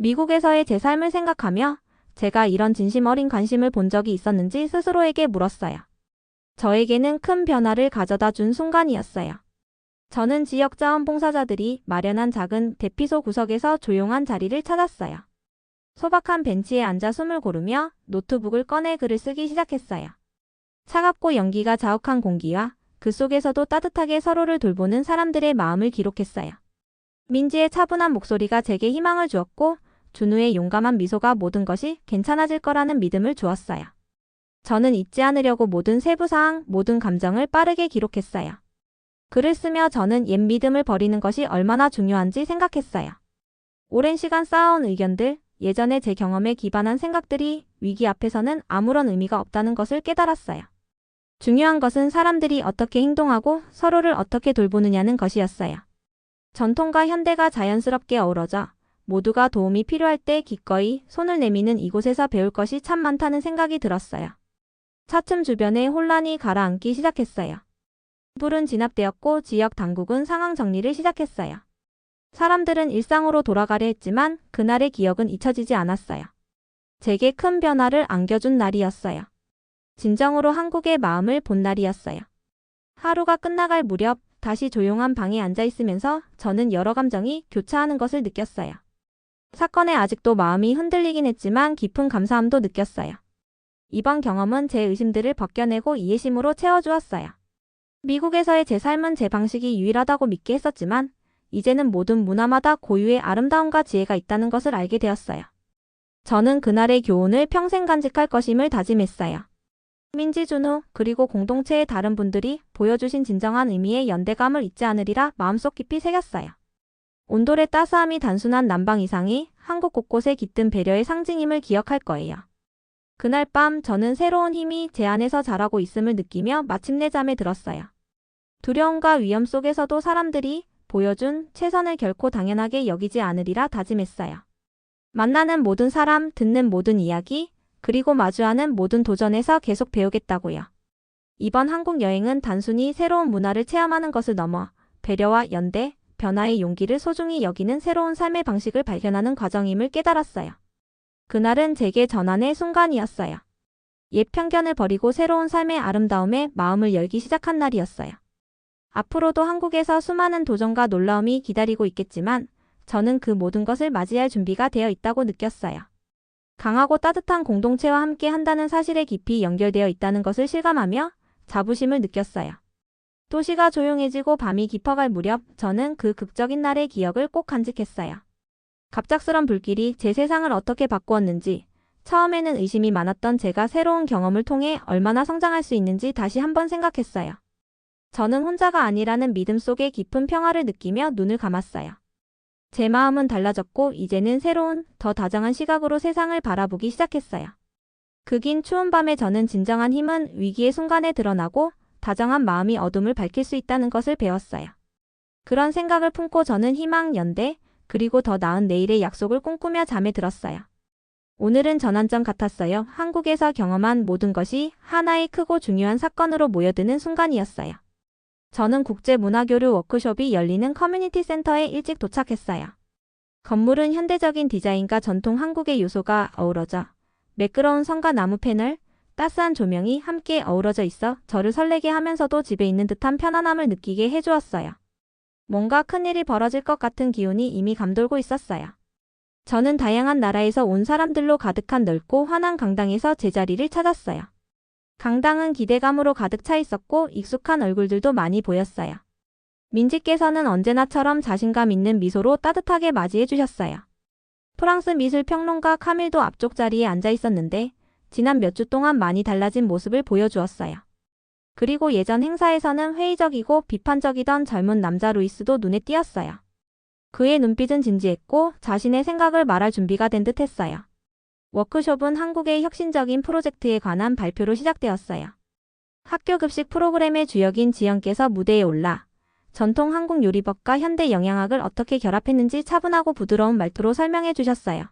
미국에서의 제 삶을 생각하며 제가 이런 진심 어린 관심을 본 적이 있었는지 스스로에게 물었어요. 저에게는 큰 변화를 가져다 준 순간이었어요. 저는 지역 자원봉사자들이 마련한 작은 대피소 구석에서 조용한 자리를 찾았어요. 소박한 벤치에 앉아 숨을 고르며 노트북을 꺼내 글을 쓰기 시작했어요. 차갑고 연기가 자욱한 공기와 그 속에서도 따뜻하게 서로를 돌보는 사람들의 마음을 기록했어요. 민지의 차분한 목소리가 제게 희망을 주었고 준우의 용감한 미소가 모든 것이 괜찮아질 거라는 믿음을 주었어요. 저는 잊지 않으려고 모든 세부사항, 모든 감정을 빠르게 기록했어요. 글을 쓰며 저는 옛 믿음을 버리는 것이 얼마나 중요한지 생각했어요. 오랜 시간 쌓아온 의견들, 예전의 제 경험에 기반한 생각들이 위기 앞에서는 아무런 의미가 없다는 것을 깨달았어요. 중요한 것은 사람들이 어떻게 행동하고 서로를 어떻게 돌보느냐는 것이었어요. 전통과 현대가 자연스럽게 어우러져 모두가 도움이 필요할 때 기꺼이 손을 내미는 이곳에서 배울 것이 참 많다는 생각이 들었어요. 차츰 주변에 혼란이 가라앉기 시작했어요. 불은 진압되었고 지역 당국은 상황 정리를 시작했어요. 사람들은 일상으로 돌아가려 했지만 그날의 기억은 잊혀지지 않았어요. 제게 큰 변화를 안겨준 날이었어요. 진정으로 한국의 마음을 본 날이었어요. 하루가 끝나갈 무렵 다시 조용한 방에 앉아 있으면서 저는 여러 감정이 교차하는 것을 느꼈어요. 사건에 아직도 마음이 흔들리긴 했지만 깊은 감사함도 느꼈어요. 이번 경험은 제 의심들을 벗겨내고 이해심으로 채워주었어요. 미국에서의 제 삶은 제 방식이 유일하다고 믿게 했었지만 이제는 모든 문화마다 고유의 아름다움과 지혜가 있다는 것을 알게 되었어요. 저는 그날의 교훈을 평생 간직할 것임을 다짐했어요. 민지, 준우, 그리고 공동체의 다른 분들이 보여주신 진정한 의미의 연대감을 잊지 않으리라 마음속 깊이 새겼어요. 온돌의 따스함이 단순한 난방 이상이 한국 곳곳에 깃든 배려의 상징임을 기억할 거예요. 그날 밤 저는 새로운 힘이 제 안에서 자라고 있음을 느끼며 마침내 잠에 들었어요. 두려움과 위험 속에서도 사람들이 보여준 최선을 결코 당연하게 여기지 않으리라 다짐했어요. 만나는 모든 사람, 듣는 모든 이야기, 그리고 마주하는 모든 도전에서 계속 배우겠다고요. 이번 한국 여행은 단순히 새로운 문화를 체험하는 것을 넘어 배려와 연대, 변화의 용기를 소중히 여기는 새로운 삶의 방식을 발견하는 과정임을 깨달았어요. 그날은 제게 전환의 순간이었어요. 옛 편견을 버리고 새로운 삶의 아름다움에 마음을 열기 시작한 날이었어요. 앞으로도 한국에서 수많은 도전과 놀라움이 기다리고 있겠지만 저는 그 모든 것을 맞이할 준비가 되어 있다고 느꼈어요. 강하고 따뜻한 공동체와 함께 한다는 사실에 깊이 연결되어 있다는 것을 실감하며 자부심을 느꼈어요. 도시가 조용해지고 밤이 깊어갈 무렵 저는 그 극적인 날의 기억을 꼭 간직했어요. 갑작스런 불길이 제 세상을 어떻게 바꾸었는지, 처음에는 의심이 많았던 제가 새로운 경험을 통해 얼마나 성장할 수 있는지 다시 한번 생각했어요. 저는 혼자가 아니라는 믿음 속에 깊은 평화를 느끼며 눈을 감았어요. 제 마음은 달라졌고 이제는 새로운, 더 다정한 시각으로 세상을 바라보기 시작했어요. 그 긴 추운 밤에 저는 진정한 힘은 위기의 순간에 드러나고 다정한 마음이 어둠을 밝힐 수 있다는 것을 배웠어요. 그런 생각을 품고 저는 희망, 연대, 그리고 더 나은 내일의 약속을 꿈꾸며 잠에 들었어요. 오늘은 전환점 같았어요. 한국에서 경험한 모든 것이 하나의 크고 중요한 사건으로 모여드는 순간이었어요. 저는 국제문화교류 워크숍이 열리는 커뮤니티 센터에 일찍 도착했어요. 건물은 현대적인 디자인과 전통 한국의 요소가 어우러져 매끄러운 성과 나무 패널, 따스한 조명이 함께 어우러져 있어 저를 설레게 하면서도 집에 있는 듯한 편안함을 느끼게 해주었어요. 뭔가 큰일이 벌어질 것 같은 기운이 이미 감돌고 있었어요. 저는 다양한 나라에서 온 사람들로 가득한 넓고 환한 강당에서 제자리를 찾았어요. 강당은 기대감으로 가득 차 있었고 익숙한 얼굴들도 많이 보였어요. 민지께서는 언제나처럼 자신감 있는 미소로 따뜻하게 맞이해 주셨어요. 프랑스 미술 평론가 카밀도 앞쪽 자리에 앉아 있었는데 지난 몇 주 동안 많이 달라진 모습을 보여주었어요. 그리고 예전 행사에서는 회의적이고 비판적이던 젊은 남자 루이스도 눈에 띄었어요. 그의 눈빛은 진지했고 자신의 생각을 말할 준비가 된 듯했어요. 워크숍은 한국의 혁신적인 프로젝트에 관한 발표로 시작되었어요. 학교 급식 프로그램의 주역인 지연께서 무대에 올라 전통 한국 요리법과 현대 영양학을 어떻게 결합했는지 차분하고 부드러운 말투로 설명해 주셨어요.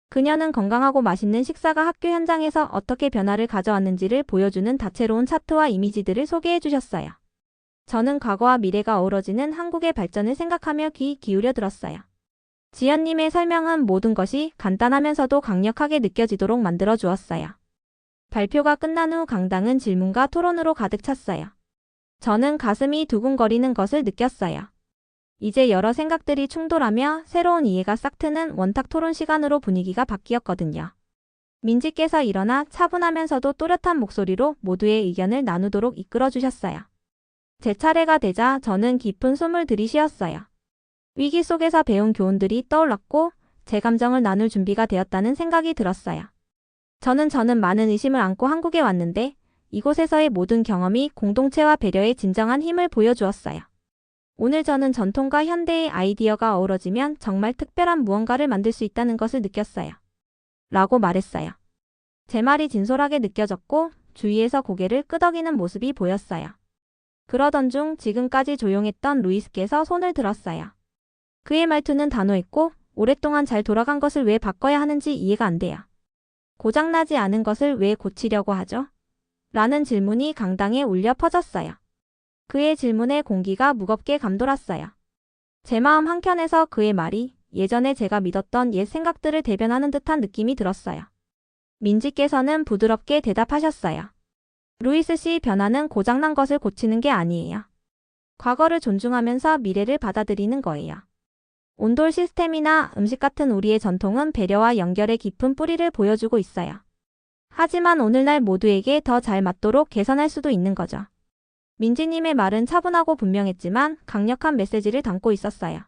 그녀는 건강하고 맛있는 식사가 학교 현장에서 어떻게 변화를 가져왔는지를 보여주는 다채로운 차트와 이미지들을 소개해 주셨어요. 저는 과거와 미래가 어우러지는 한국의 발전을 생각하며 귀 기울여 들었어요. 지연님의 설명은 모든 것이 간단하면서도 강력하게 느껴지도록 만들어 주었어요. 발표가 끝난 후 강당은 질문과 토론으로 가득 찼어요. 저는 가슴이 두근거리는 것을 느꼈어요. 이제 여러 생각들이 충돌하며 새로운 이해가 싹 트는 원탁 토론 시간으로 분위기가 바뀌었거든요. 민지께서 일어나 차분하면서도 또렷한 목소리로 모두의 의견을 나누도록 이끌어 주셨어요. 제 차례가 되자 저는 깊은 숨을 들이쉬었어요. 위기 속에서 배운 교훈들이 떠올랐고 제 감정을 나눌 준비가 되었다는 생각이 들었어요. 저는 많은 의심을 안고 한국에 왔는데 이곳에서의 모든 경험이 공동체와 배려의 진정한 힘을 보여주었어요. 오늘 저는 전통과 현대의 아이디어가 어우러지면 정말 특별한 무언가를 만들 수 있다는 것을 느꼈어요. 라고 말했어요. 제 말이 진솔하게 느껴졌고 주위에서 고개를 끄덕이는 모습이 보였어요. 그러던 중 지금까지 조용했던 루이스께서 손을 들었어요. 그의 말투는 단호했고 오랫동안 잘 돌아간 것을 왜 바꿔야 하는지 이해가 안 돼요. 고장나지 않은 것을 왜 고치려고 하죠? 라는 질문이 강당에 울려 퍼졌어요. 그의 질문에 공기가 무겁게 감돌았어요. 제 마음 한켠에서 그의 말이 예전에 제가 믿었던 옛 생각들을 대변하는 듯한 느낌이 들었어요. 민지께서는 부드럽게 대답하셨어요. 루이스 씨, 변화는 고장난 것을 고치는 게 아니에요. 과거를 존중하면서 미래를 받아들이는 거예요. 온돌 시스템이나 음식 같은 우리의 전통은 배려와 연결의 깊은 뿌리를 보여주고 있어요. 하지만 오늘날 모두에게 더 잘 맞도록 개선할 수도 있는 거죠. 민지님의 말은 차분하고 분명했지만 강력한 메시지를 담고 있었어요.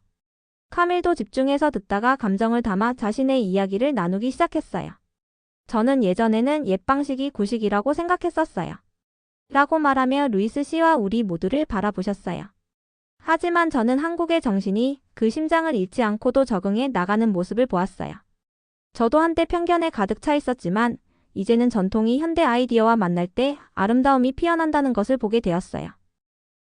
카밀도 집중해서 듣다가 감정을 담아 자신의 이야기를 나누기 시작했어요. 저는 예전에는 옛 방식이 구식이라고 생각했었어요. 라고 말하며 루이스 씨와 우리 모두를 바라보셨어요. 하지만 저는 한국의 정신이 그 심장을 잃지 않고도 적응해 나가는 모습을 보았어요. 저도 한때 편견에 가득 차 있었지만 이제는 전통이 현대 아이디어와 만날 때 아름다움이 피어난다는 것을 보게 되었어요.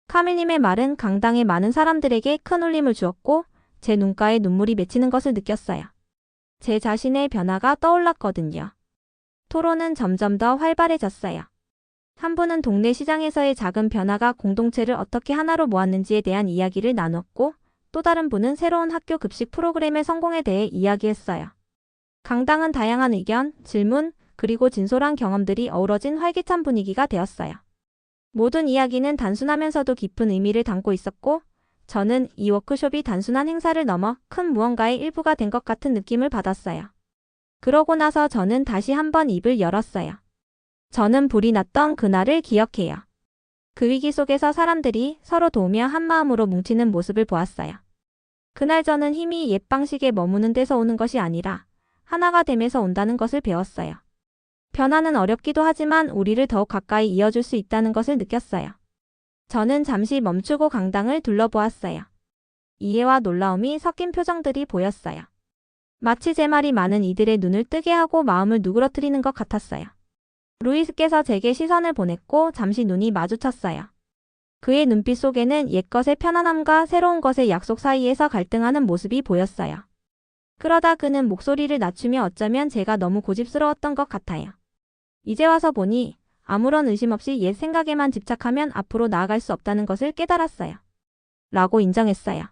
카밀님의 말은 강당의 많은 사람들에게 큰 울림을 주었고 제 눈가에 눈물이 맺히는 것을 느꼈어요. 제 자신의 변화가 떠올랐거든요. 토론은 점점 더 활발해졌어요. 한 분은 동네 시장에서의 작은 변화가 공동체를 어떻게 하나로 모았는지에 대한 이야기를 나눴고 또 다른 분은 새로운 학교 급식 프로그램의 성공에 대해 이야기했어요. 강당은 다양한 의견, 질문, 그리고 진솔한 경험들이 어우러진 활기찬 분위기가 되었어요. 모든 이야기는 단순하면서도 깊은 의미를 담고 있었고 저는 이 워크숍이 단순한 행사를 넘어 큰 무언가의 일부가 된 것 같은 느낌을 받았어요. 그러고 나서 저는 다시 한번 입을 열었어요. 저는 불이 났던 그날을 기억해요. 그 위기 속에서 사람들이 서로 도우며 한마음으로 뭉치는 모습을 보았어요. 그날 저는 힘이 옛 방식에 머무는 데서 오는 것이 아니라 하나가 됨에서 온다는 것을 배웠어요. 변화는 어렵기도 하지만 우리를 더욱 가까이 이어줄 수 있다는 것을 느꼈어요. 저는 잠시 멈추고 강당을 둘러보았어요. 이해와 놀라움이 섞인 표정들이 보였어요. 마치 제 말이 많은 이들의 눈을 뜨게 하고 마음을 누그러뜨리는 것 같았어요. 루이스께서 제게 시선을 보냈고 잠시 눈이 마주쳤어요. 그의 눈빛 속에는 옛것의 편안함과 새로운 것의 약속 사이에서 갈등하는 모습이 보였어요. 그러다 그는 목소리를 낮추며 어쩌면 제가 너무 고집스러웠던 것 같아요. 이제 와서 보니 아무런 의심 없이 옛 생각에만 집착하면 앞으로 나아갈 수 없다는 것을 깨달았어요. 라고 인정했어요.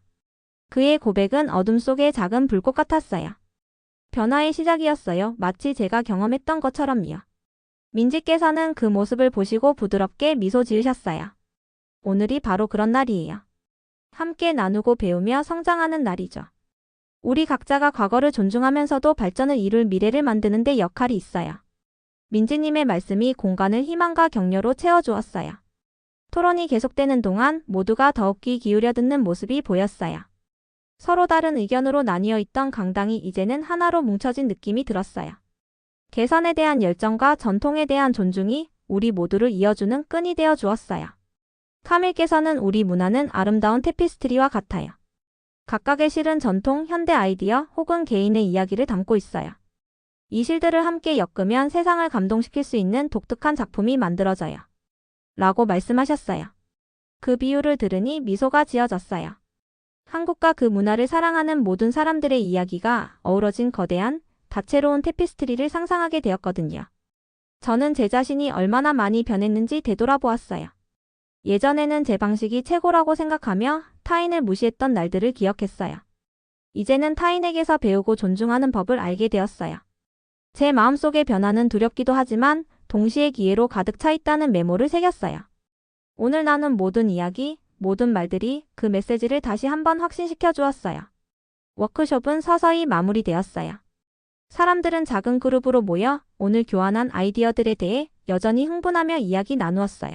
그의 고백은 어둠 속의 작은 불꽃 같았어요. 변화의 시작이었어요. 마치 제가 경험했던 것처럼요. 민지께서는 그 모습을 보시고 부드럽게 미소 지으셨어요. 오늘이 바로 그런 날이에요. 함께 나누고 배우며 성장하는 날이죠. 우리 각자가 과거를 존중하면서도 발전을 이룰 미래를 만드는 데 역할이 있어요. 민지님의 말씀이 공간을 희망과 격려로 채워주었어요. 토론이 계속되는 동안 모두가 더욱 귀 기울여 듣는 모습이 보였어요. 서로 다른 의견으로 나뉘어 있던 강당이 이제는 하나로 뭉쳐진 느낌이 들었어요. 개선에 대한 열정과 전통에 대한 존중이 우리 모두를 이어주는 끈이 되어 주었어요. 카밀께서는 우리 문화는 아름다운 테피스트리와 같아요. 각각의 실은 전통, 현대 아이디어 혹은 개인의 이야기를 담고 있어요. 이 실들을 함께 엮으면 세상을 감동시킬 수 있는 독특한 작품이 만들어져요. 라고 말씀하셨어요. 그 비유를 들으니 미소가 지어졌어요. 한국과 그 문화를 사랑하는 모든 사람들의 이야기가 어우러진 거대한, 다채로운 테피스트리를 상상하게 되었거든요. 저는 제 자신이 얼마나 많이 변했는지 되돌아보았어요. 예전에는 제 방식이 최고라고 생각하며 타인을 무시했던 날들을 기억했어요. 이제는 타인에게서 배우고 존중하는 법을 알게 되었어요. 제 마음속의 변화는 두렵기도 하지만 동시에 기회로 가득 차 있다는 메모를 새겼어요. 오늘 나눈 모든 이야기, 모든 말들이 그 메시지를 다시 한번 확신시켜 주었어요. 워크숍은 서서히 마무리되었어요. 사람들은 작은 그룹으로 모여 오늘 교환한 아이디어들에 대해 여전히 흥분하며 이야기 나누었어요.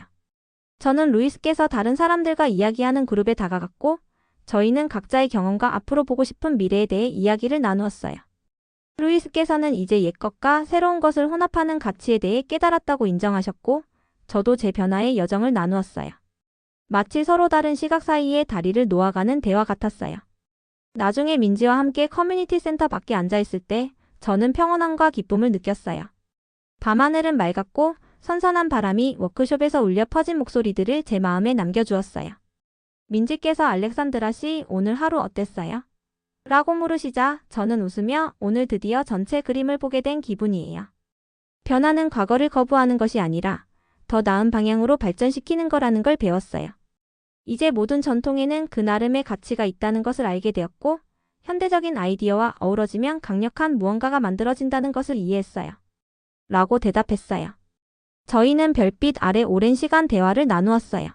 저는 루이스께서 다른 사람들과 이야기하는 그룹에 다가갔고 저희는 각자의 경험과 앞으로 보고 싶은 미래에 대해 이야기를 나누었어요. 루이스께서는 이제 옛것과 새로운 것을 혼합하는 가치에 대해 깨달았다고 인정하셨고 저도 제 변화의 여정을 나누었어요. 마치 서로 다른 시각 사이에 다리를 놓아가는 대화 같았어요. 나중에 민지와 함께 커뮤니티 센터 밖에 앉아있을 때 저는 평온함과 기쁨을 느꼈어요. 밤하늘은 맑았고 선선한 바람이 워크숍에서 울려 퍼진 목소리들을 제 마음에 남겨주었어요. 민지께서 알렉산드라 씨, 오늘 하루 어땠어요? 라고 물으시자 저는 웃으며 오늘 드디어 전체 그림을 보게 된 기분이에요. 변화는 과거를 거부하는 것이 아니라 더 나은 방향으로 발전시키는 거라는 걸 배웠어요. 이제 모든 전통에는 그 나름의 가치가 있다는 것을 알게 되었고 현대적인 아이디어와 어우러지면 강력한 무언가가 만들어진다는 것을 이해했어요. 라고 대답했어요. 저희는 별빛 아래 오랜 시간 대화를 나누었어요.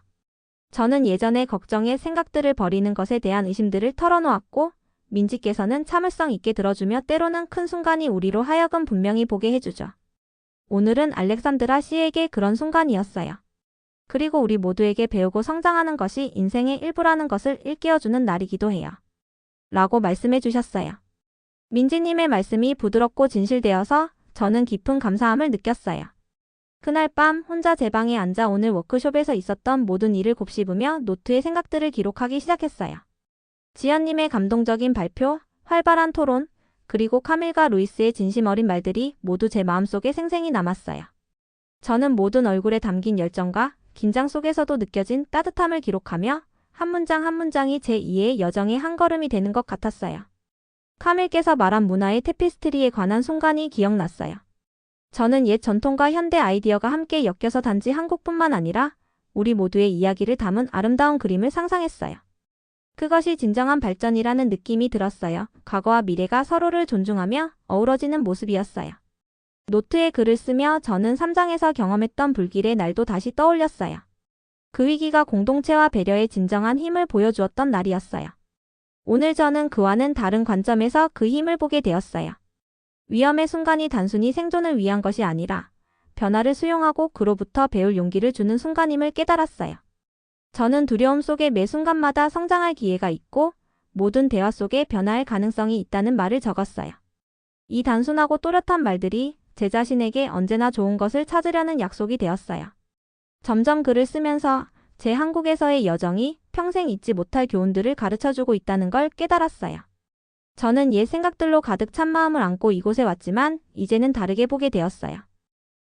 저는 예전의 걱정에 생각들을 버리는 것에 대한 의심들을 털어놓았고 민지께서는 참을성 있게 들어주며 때로는 큰 순간이 우리로 하여금 분명히 보게 해주죠. 오늘은 알렉산드라 씨에게 그런 순간이었어요. 그리고 우리 모두에게 배우고 성장하는 것이 인생의 일부라는 것을 일깨워주는 날이기도 해요. 라고 말씀해 주셨어요. 민지님의 말씀이 부드럽고 진실되어서 저는 깊은 감사함을 느꼈어요. 그날 밤 혼자 제 방에 앉아 오늘 워크숍에서 있었던 모든 일을 곱씹으며 노트에 생각들을 기록하기 시작했어요. 지연님의 감동적인 발표, 활발한 토론, 그리고 카밀과 루이스의 진심 어린 말들이 모두 제 마음속에 생생히 남았어요. 저는 모든 얼굴에 담긴 열정과 긴장 속에서도 느껴진 따뜻함을 기록하며 한 문장 한 문장이 제 2의 여정의 한 걸음이 되는 것 같았어요. 카밀께서 말한 문화의 테피스트리에 관한 순간이 기억났어요. 저는 옛 전통과 현대 아이디어가 함께 엮여서 단지 한국뿐만 아니라 우리 모두의 이야기를 담은 아름다운 그림을 상상했어요. 그것이 진정한 발전이라는 느낌이 들었어요. 과거와 미래가 서로를 존중하며 어우러지는 모습이었어요. 노트에 글을 쓰며 저는 3장에서 경험했던 불길의 날도 다시 떠올렸어요. 그 위기가 공동체와 배려의 진정한 힘을 보여주었던 날이었어요. 오늘 저는 그와는 다른 관점에서 그 힘을 보게 되었어요. 위험의 순간이 단순히 생존을 위한 것이 아니라 변화를 수용하고 그로부터 배울 용기를 주는 순간임을 깨달았어요. 저는 두려움 속에 매 순간마다 성장할 기회가 있고 모든 대화 속에 변화할 가능성이 있다는 말을 적었어요. 이 단순하고 또렷한 말들이 제 자신에게 언제나 좋은 것을 찾으려는 약속이 되었어요. 점점 글을 쓰면서 제 한국에서의 여정이 평생 잊지 못할 교훈들을 가르쳐주고 있다는 걸 깨달았어요. 저는 옛 생각들로 가득 찬 마음을 안고 이곳에 왔지만 이제는 다르게 보게 되었어요.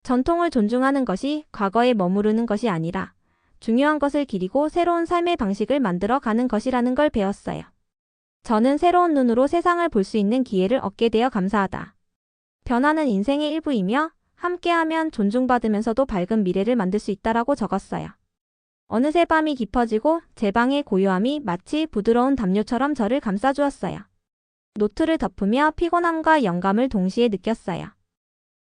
전통을 존중하는 것이 과거에 머무르는 것이 아니라 중요한 것을 기리고 새로운 삶의 방식을 만들어 가는 것이라는 걸 배웠어요. 저는 새로운 눈으로 세상을 볼 수 있는 기회를 얻게 되어 감사하다. 변화는 인생의 일부이며 함께하면 존중받으면서도 밝은 미래를 만들 수 있다라고 적었어요. 어느새 밤이 깊어지고 제 방의 고요함이 마치 부드러운 담요처럼 저를 감싸주었어요. 노트를 덮으며 피곤함과 영감을 동시에 느꼈어요.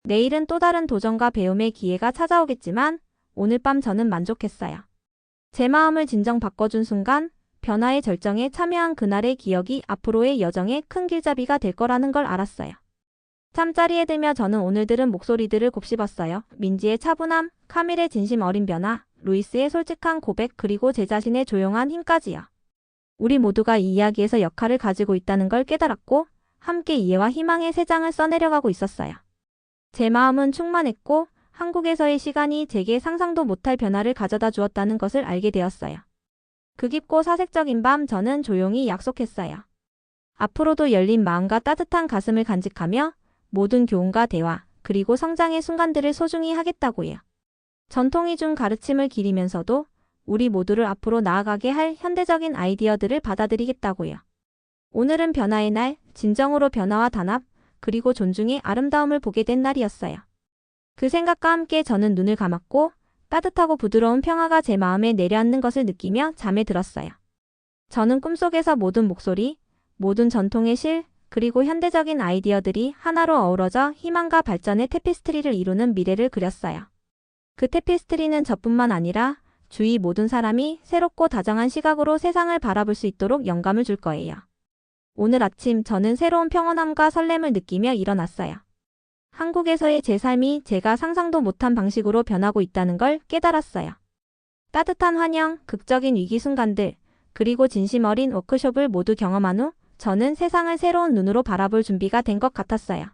내일은 또 다른 도전과 배움의 기회가 찾아오겠지만 오늘 밤 저는 만족했어요. 제 마음을 진정 바꿔준 순간 변화의 절정에 참여한 그날의 기억이 앞으로의 여정의 큰 길잡이가 될 거라는 걸 알았어요. 잠자리에 들며 저는 오늘 들은 목소리들을 곱씹었어요. 민지의 차분함, 카밀의 진심 어린 변화, 루이스의 솔직한 고백, 그리고 제 자신의 조용한 힘까지요. 우리 모두가 이 이야기에서 역할을 가지고 있다는 걸 깨달았고 함께 이해와 희망의 새 장을 써내려가고 있었어요. 제 마음은 충만했고 한국에서의 시간이 제게 상상도 못할 변화를 가져다 주었다는 것을 알게 되었어요. 그 깊고 사색적인 밤 저는 조용히 약속했어요. 앞으로도 열린 마음과 따뜻한 가슴을 간직하며 모든 교훈과 대화, 그리고 성장의 순간들을 소중히 하겠다고요. 전통이 준 가르침을 기리면서도 우리 모두를 앞으로 나아가게 할 현대적인 아이디어들을 받아들이겠다고요. 오늘은 변화의 날, 진정으로 변화와 단합, 그리고 존중의 아름다움을 보게 된 날이었어요. 그 생각과 함께 저는 눈을 감았고 따뜻하고 부드러운 평화가 제 마음에 내려앉는 것을 느끼며 잠에 들었어요. 저는 꿈속에서 모든 목소리, 모든 전통의 실, 그리고 현대적인 아이디어들이 하나로 어우러져 희망과 발전의 테피스트리를 이루는 미래를 그렸어요. 그 테피스트리는 저뿐만 아니라 주위 모든 사람이 새롭고 다정한 시각으로 세상을 바라볼 수 있도록 영감을 줄 거예요. 오늘 아침 저는 새로운 평온함과 설렘을 느끼며 일어났어요. 한국에서의 제 삶이 제가 상상도 못한 방식으로 변하고 있다는 걸 깨달았어요. 따뜻한 환영, 극적인 위기 순간들, 그리고 진심 어린 워크숍을 모두 경험한 후 저는 세상을 새로운 눈으로 바라볼 준비가 된 것 같았어요.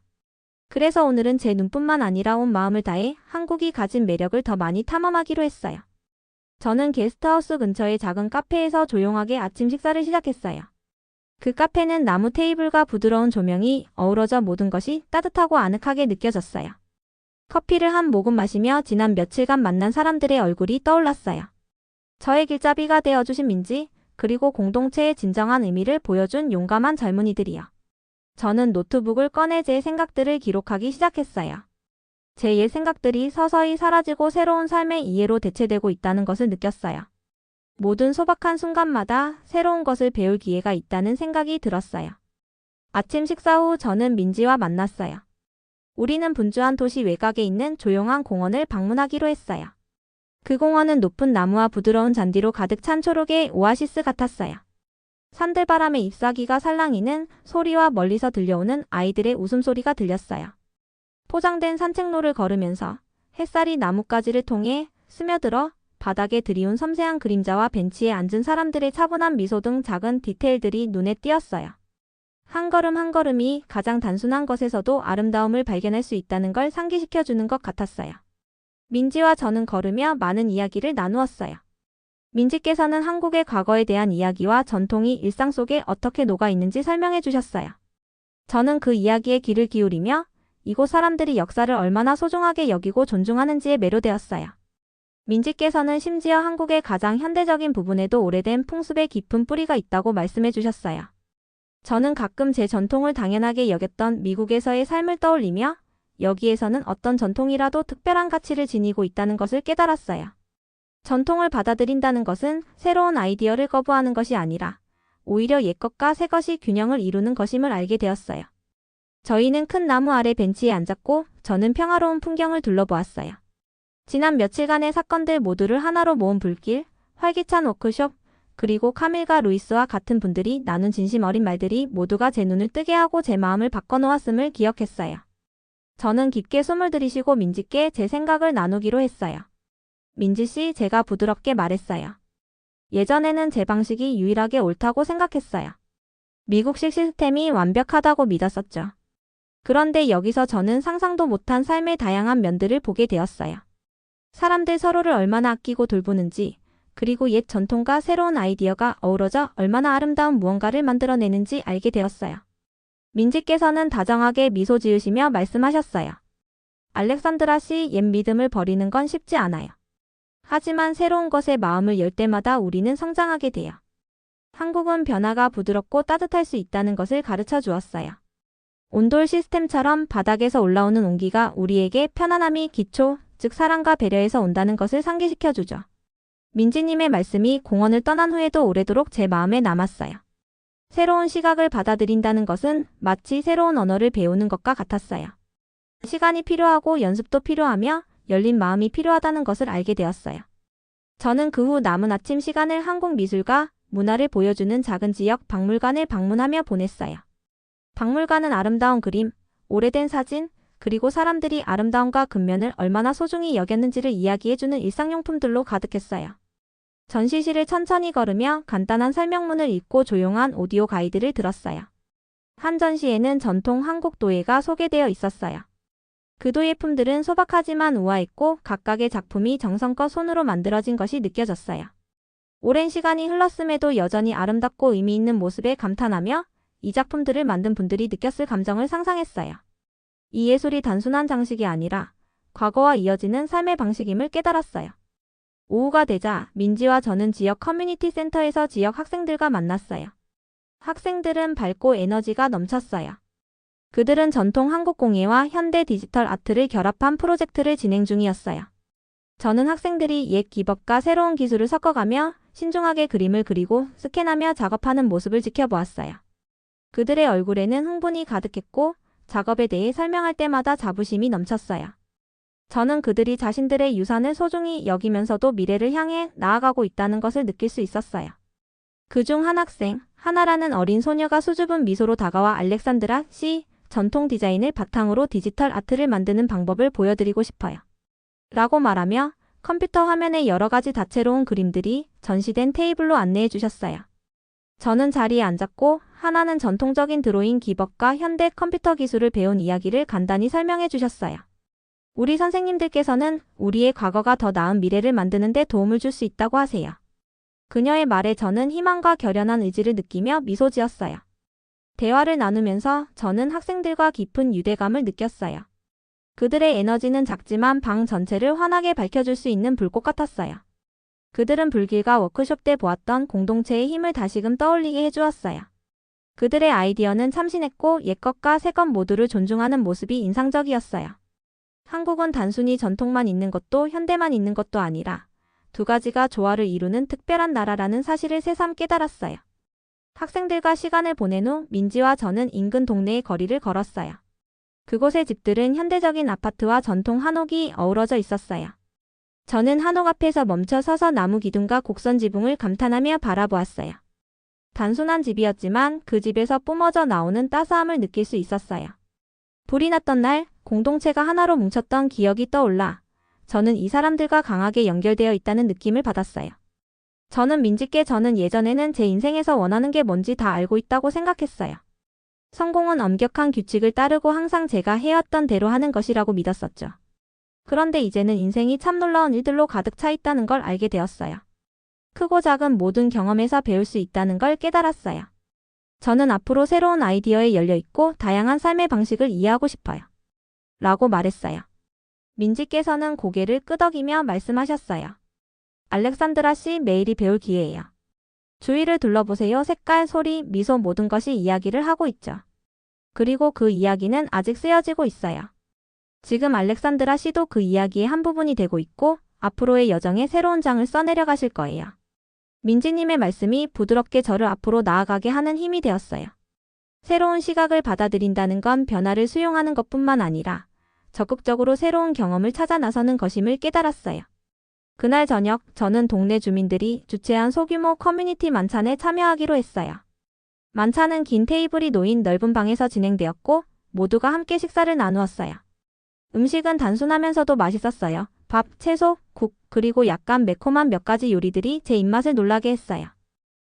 그래서 오늘은 제 눈뿐만 아니라 온 마음을 다해 한국이 가진 매력을 더 많이 탐험하기로 했어요. 저는 게스트하우스 근처의 작은 카페에서 조용하게 아침 식사를 시작했어요. 그 카페는 나무 테이블과 부드러운 조명이 어우러져 모든 것이 따뜻하고 아늑하게 느껴졌어요. 커피를 한 모금 마시며 지난 며칠간 만난 사람들의 얼굴이 떠올랐어요. 저의 길잡이가 되어주신 민지, 그리고 공동체의 진정한 의미를 보여준 용감한 젊은이들이요. 저는 노트북을 꺼내 제 생각들을 기록하기 시작했어요. 제 옛 생각들이 서서히 사라지고 새로운 삶의 이해로 대체되고 있다는 것을 느꼈어요. 모든 소박한 순간마다 새로운 것을 배울 기회가 있다는 생각이 들었어요. 아침 식사 후 저는 민지와 만났어요. 우리는 분주한 도시 외곽에 있는 조용한 공원을 방문하기로 했어요. 그 공원은 높은 나무와 부드러운 잔디로 가득 찬 초록의 오아시스 같았어요. 산들바람에 잎사귀가 살랑이는 소리와 멀리서 들려오는 아이들의 웃음소리가 들렸어요. 포장된 산책로를 걸으면서 햇살이 나뭇가지를 통해 스며들어 바닥에 드리운 섬세한 그림자와 벤치에 앉은 사람들의 차분한 미소 등 작은 디테일들이 눈에 띄었어요. 한 걸음 한 걸음이 가장 단순한 것에서도 아름다움을 발견할 수 있다는 걸 상기시켜주는 것 같았어요. 민지와 저는 걸으며 많은 이야기를 나누었어요. 민지께서는 한국의 과거에 대한 이야기와 전통이 일상 속에 어떻게 녹아 있는지 설명해 주셨어요. 저는 그 이야기에 귀를 기울이며 이곳 사람들이 역사를 얼마나 소중하게 여기고 존중하는지에 매료되었어요. 민지께서는 심지어 한국의 가장 현대적인 부분에도 오래된 풍습의 깊은 뿌리가 있다고 말씀해 주셨어요. 저는 가끔 제 전통을 당연하게 여겼던 미국에서의 삶을 떠올리며 여기에서는 어떤 전통이라도 특별한 가치를 지니고 있다는 것을 깨달았어요. 전통을 받아들인다는 것은 새로운 아이디어를 거부하는 것이 아니라 오히려 옛것과 새것이 균형을 이루는 것임을 알게 되었어요. 저희는 큰 나무 아래 벤치에 앉았고 저는 평화로운 풍경을 둘러보았어요. 지난 며칠간의 사건들 모두를 하나로 모은 불길, 활기찬 워크숍, 그리고 카밀과 루이스와 같은 분들이 나눈 진심 어린 말들이 모두가 제 눈을 뜨게 하고 제 마음을 바꿔놓았음을 기억했어요. 저는 깊게 숨을 들이쉬고 민지께 제 생각을 나누기로 했어요. 민지씨, 제가 부드럽게 말했어요. 예전에는 제 방식이 유일하게 옳다고 생각했어요. 미국식 시스템이 완벽하다고 믿었었죠. 그런데 여기서 저는 상상도 못한 삶의 다양한 면들을 보게 되었어요. 사람들 서로를 얼마나 아끼고 돌보는지, 그리고 옛 전통과 새로운 아이디어가 어우러져 얼마나 아름다운 무언가를 만들어내는지 알게 되었어요. 민지께서는 다정하게 미소 지으시며 말씀하셨어요. 알렉산드라 씨, 옛 믿음을 버리는 건 쉽지 않아요. 하지만 새로운 것에 마음을 열 때마다 우리는 성장하게 돼요. 한국은 변화가 부드럽고 따뜻할 수 있다는 것을 가르쳐 주었어요. 온돌 시스템처럼 바닥에서 올라오는 온기가 우리에게 편안함이 기초, 즉 사랑과 배려에서 온다는 것을 상기시켜 주죠. 민지님의 말씀이 공원을 떠난 후에도 오래도록 제 마음에 남았어요. 새로운 시각을 받아들인다는 것은 마치 새로운 언어를 배우는 것과 같았어요. 시간이 필요하고 연습도 필요하며 열린 마음이 필요하다는 것을 알게 되었어요. 저는 그 후 남은 아침 시간을 한국 미술과 문화를 보여주는 작은 지역 박물관을 방문하며 보냈어요. 박물관은 아름다운 그림, 오래된 사진, 그리고 사람들이 아름다움과 근면을 얼마나 소중히 여겼는지를 이야기해주는 일상용품들로 가득했어요. 전시실을 천천히 걸으며 간단한 설명문을 읽고 조용한 오디오 가이드를 들었어요. 한 전시에는 전통 한국 도예가 소개되어 있었어요. 그 도예품들은 소박하지만 우아했고 각각의 작품이 정성껏 손으로 만들어진 것이 느껴졌어요. 오랜 시간이 흘렀음에도 여전히 아름답고 의미 있는 모습에 감탄하며 이 작품들을 만든 분들이 느꼈을 감정을 상상했어요. 이 예술이 단순한 장식이 아니라 과거와 이어지는 삶의 방식임을 깨달았어요. 오후가 되자 민지와 저는 지역 커뮤니티 센터에서 지역 학생들과 만났어요. 학생들은 밝고 에너지가 넘쳤어요. 그들은 전통 한국 공예와 현대 디지털 아트를 결합한 프로젝트를 진행 중이었어요. 저는 학생들이 옛 기법과 새로운 기술을 섞어가며 신중하게 그림을 그리고 스캔하며 작업하는 모습을 지켜보았어요. 그들의 얼굴에는 흥분이 가득했고 작업에 대해 설명할 때마다 자부심이 넘쳤어요. 저는 그들이 자신들의 유산을 소중히 여기면서도 미래를 향해 나아가고 있다는 것을 느낄 수 있었어요. 그중 한 학생, 하나라는 어린 소녀가 수줍은 미소로 다가와 알렉산드라 씨, 전통 디자인을 바탕으로 디지털 아트를 만드는 방법을 보여드리고 싶어요. 라고 말하며 컴퓨터 화면에 여러 가지 다채로운 그림들이 전시된 테이블로 안내해 주셨어요. 저는 자리에 앉았고 하나는 전통적인 드로잉 기법과 현대 컴퓨터 기술을 배운 이야기를 간단히 설명해 주셨어요. 우리 선생님들께서는 우리의 과거가 더 나은 미래를 만드는 데 도움을 줄 수 있다고 하세요. 그녀의 말에 저는 희망과 결연한 의지를 느끼며 미소 지었어요. 대화를 나누면서 저는 학생들과 깊은 유대감을 느꼈어요. 그들의 에너지는 작지만 방 전체를 환하게 밝혀줄 수 있는 불꽃 같았어요. 그들은 불길과 워크숍 때 보았던 공동체의 힘을 다시금 떠올리게 해주었어요. 그들의 아이디어는 참신했고 옛것과 새것 모두를 존중하는 모습이 인상적이었어요. 한국은 단순히 전통만 있는 것도 현대만 있는 것도 아니라 두 가지가 조화를 이루는 특별한 나라라는 사실을 새삼 깨달았어요. 학생들과 시간을 보낸 후 민지와 저는 인근 동네의 거리를 걸었어요. 그곳의 집들은 현대적인 아파트와 전통 한옥이 어우러져 있었어요. 저는 한옥 앞에서 멈춰 서서 나무 기둥과 곡선 지붕을 감탄하며 바라보았어요. 단순한 집이었지만 그 집에서 뿜어져 나오는 따스함을 느낄 수 있었어요. 불이 났던 날 공동체가 하나로 뭉쳤던 기억이 떠올라 저는 이 사람들과 강하게 연결되어 있다는 느낌을 받았어요. 저는 민지께 저는 예전에는 제 인생에서 원하는 게 뭔지 다 알고 있다고 생각했어요. 성공은 엄격한 규칙을 따르고 항상 제가 해왔던 대로 하는 것이라고 믿었었죠. 그런데 이제는 인생이 참 놀라운 일들로 가득 차 있다는 걸 알게 되었어요. 크고 작은 모든 경험에서 배울 수 있다는 걸 깨달았어요. 저는 앞으로 새로운 아이디어에 열려있고 다양한 삶의 방식을 이해하고 싶어요. 라고 말했어요. 민지께서는 고개를 끄덕이며 말씀하셨어요. 알렉산드라 씨, 매일이 배울 기회예요. 주위를 둘러보세요. 색깔, 소리, 미소 모든 것이 이야기를 하고 있죠. 그리고 그 이야기는 아직 쓰여지고 있어요. 지금 알렉산드라 씨도 그 이야기의 한 부분이 되고 있고 앞으로의 여정에 새로운 장을 써내려 가실 거예요. 민지님의 말씀이 부드럽게 저를 앞으로 나아가게 하는 힘이 되었어요. 새로운 시각을 받아들인다는 건 변화를 수용하는 것뿐만 아니라 적극적으로 새로운 경험을 찾아 나서는 것임을 깨달았어요. 그날 저녁 저는 동네 주민들이 주최한 소규모 커뮤니티 만찬에 참여하기로 했어요. 만찬은 긴 테이블이 놓인 넓은 방에서 진행되었고 모두가 함께 식사를 나누었어요. 음식은 단순하면서도 맛있었어요. 밥, 채소, 국, 그리고 약간 매콤한 몇 가지 요리들이 제 입맛을 놀라게 했어요.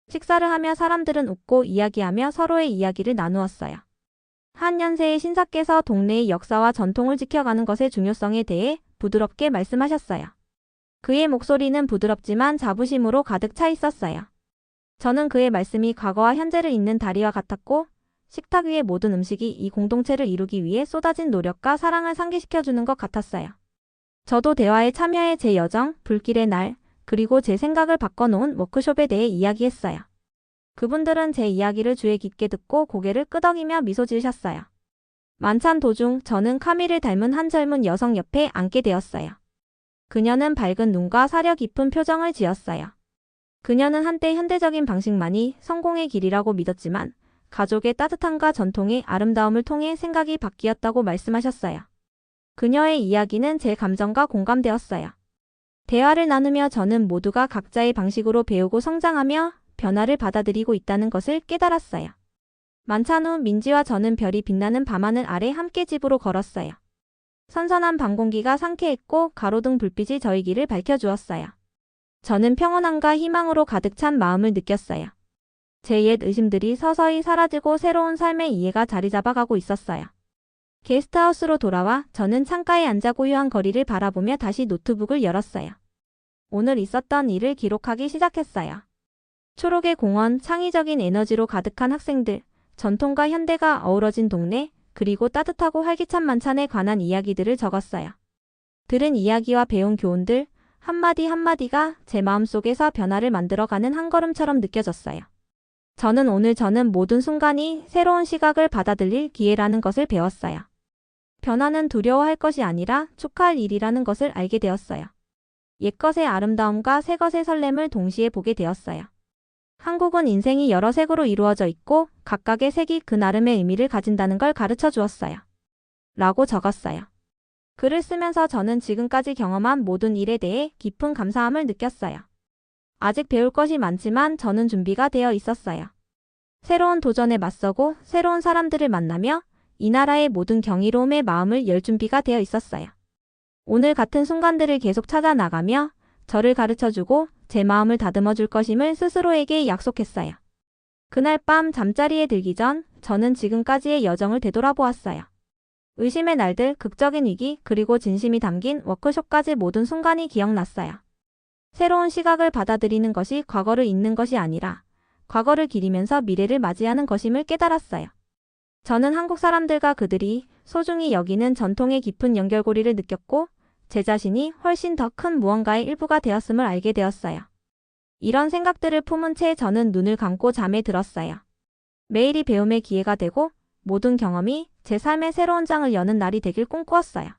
식사를 하며 사람들은 웃고 이야기하며 서로의 이야기를 나누었어요. 한 연세의 신사께서 동네의 역사와 전통을 지켜가는 것의 중요성에 대해 부드럽게 말씀하셨어요. 그의 목소리는 부드럽지만 자부심으로 가득 차 있었어요. 저는 그의 말씀이 과거와 현재를 잇는 다리와 같았고 식탁 위의 모든 음식이 이 공동체를 이루기 위해 쏟아진 노력과 사랑을 상기시켜주는 것 같았어요. 저도 대화에 참여해 제 여정, 불길의 날, 그리고 제 생각을 바꿔놓은 워크숍에 대해 이야기했어요. 그분들은 제 이야기를 주의 깊게 듣고 고개를 끄덕이며 미소 지으셨어요. 만찬 도중 저는 카미를 닮은 한 젊은 여성 옆에 앉게 되었어요. 그녀는 밝은 눈과 사려 깊은 표정을 지었어요. 그녀는 한때 현대적인 방식만이 성공의 길이라고 믿었지만 가족의 따뜻함과 전통의 아름다움을 통해 생각이 바뀌었다고 말씀하셨어요. 그녀의 이야기는 제 감정과 공감되었어요. 대화를 나누며 저는 모두가 각자의 방식으로 배우고 성장하며 변화를 받아들이고 있다는 것을 깨달았어요. 만찬 후 민지와 저는 별이 빛나는 밤하늘 아래 함께 집으로 걸었어요. 선선한 밤 공기가 상쾌했고 가로등 불빛이 저희 길을 밝혀주었어요. 저는 평온함과 희망으로 가득 찬 마음을 느꼈어요. 제 옛 의심들이 서서히 사라지고 새로운 삶의 이해가 자리 잡아가고 있었어요. 게스트하우스로 돌아와 저는 창가에 앉아 고요한 거리를 바라보며 다시 노트북을 열었어요. 오늘 있었던 일을 기록하기 시작했어요. 초록의 공원, 창의적인 에너지로 가득한 학생들, 전통과 현대가 어우러진 동네, 그리고 따뜻하고 활기찬 만찬에 관한 이야기들을 적었어요. 들은 이야기와 배운 교훈들, 한마디 한마디가 제 마음속에서 변화를 만들어가는 한 걸음처럼 느껴졌어요. 저는 모든 순간이 새로운 시각을 받아들일 기회라는 것을 배웠어요. 변화는 두려워할 것이 아니라 축하할 일이라는 것을 알게 되었어요. 옛것의 아름다움과 새것의 설렘을 동시에 보게 되었어요. 한국은 인생이 여러 색으로 이루어져 있고 각각의 색이 그 나름의 의미를 가진다는 걸 가르쳐 주었어요. 라고 적었어요. 글을 쓰면서 저는 지금까지 경험한 모든 일에 대해 깊은 감사함을 느꼈어요. 아직 배울 것이 많지만 저는 준비가 되어 있었어요. 새로운 도전에 맞서고 새로운 사람들을 만나며 이 나라의 모든 경이로움에 마음을 열 준비가 되어 있었어요. 오늘 같은 순간들을 계속 찾아 나가며 저를 가르쳐주고 제 마음을 다듬어 줄 것임을 스스로에게 약속했어요. 그날 밤 잠자리에 들기 전 저는 지금까지의 여정을 되돌아보았어요. 의심의 날들, 극적인 위기, 그리고 진심이 담긴 워크숍까지 모든 순간이 기억났어요. 새로운 시각을 받아들이는 것이 과거를 잊는 것이 아니라 과거를 기리면서 미래를 맞이하는 것임을 깨달았어요. 저는 한국 사람들과 그들이 소중히 여기는 전통의 깊은 연결고리를 느꼈고 제 자신이 훨씬 더 큰 무언가의 일부가 되었음을 알게 되었어요. 이런 생각들을 품은 채 저는 눈을 감고 잠에 들었어요. 매일이 배움의 기회가 되고 모든 경험이 제 삶의 새로운 장을 여는 날이 되길 꿈꾸었어요.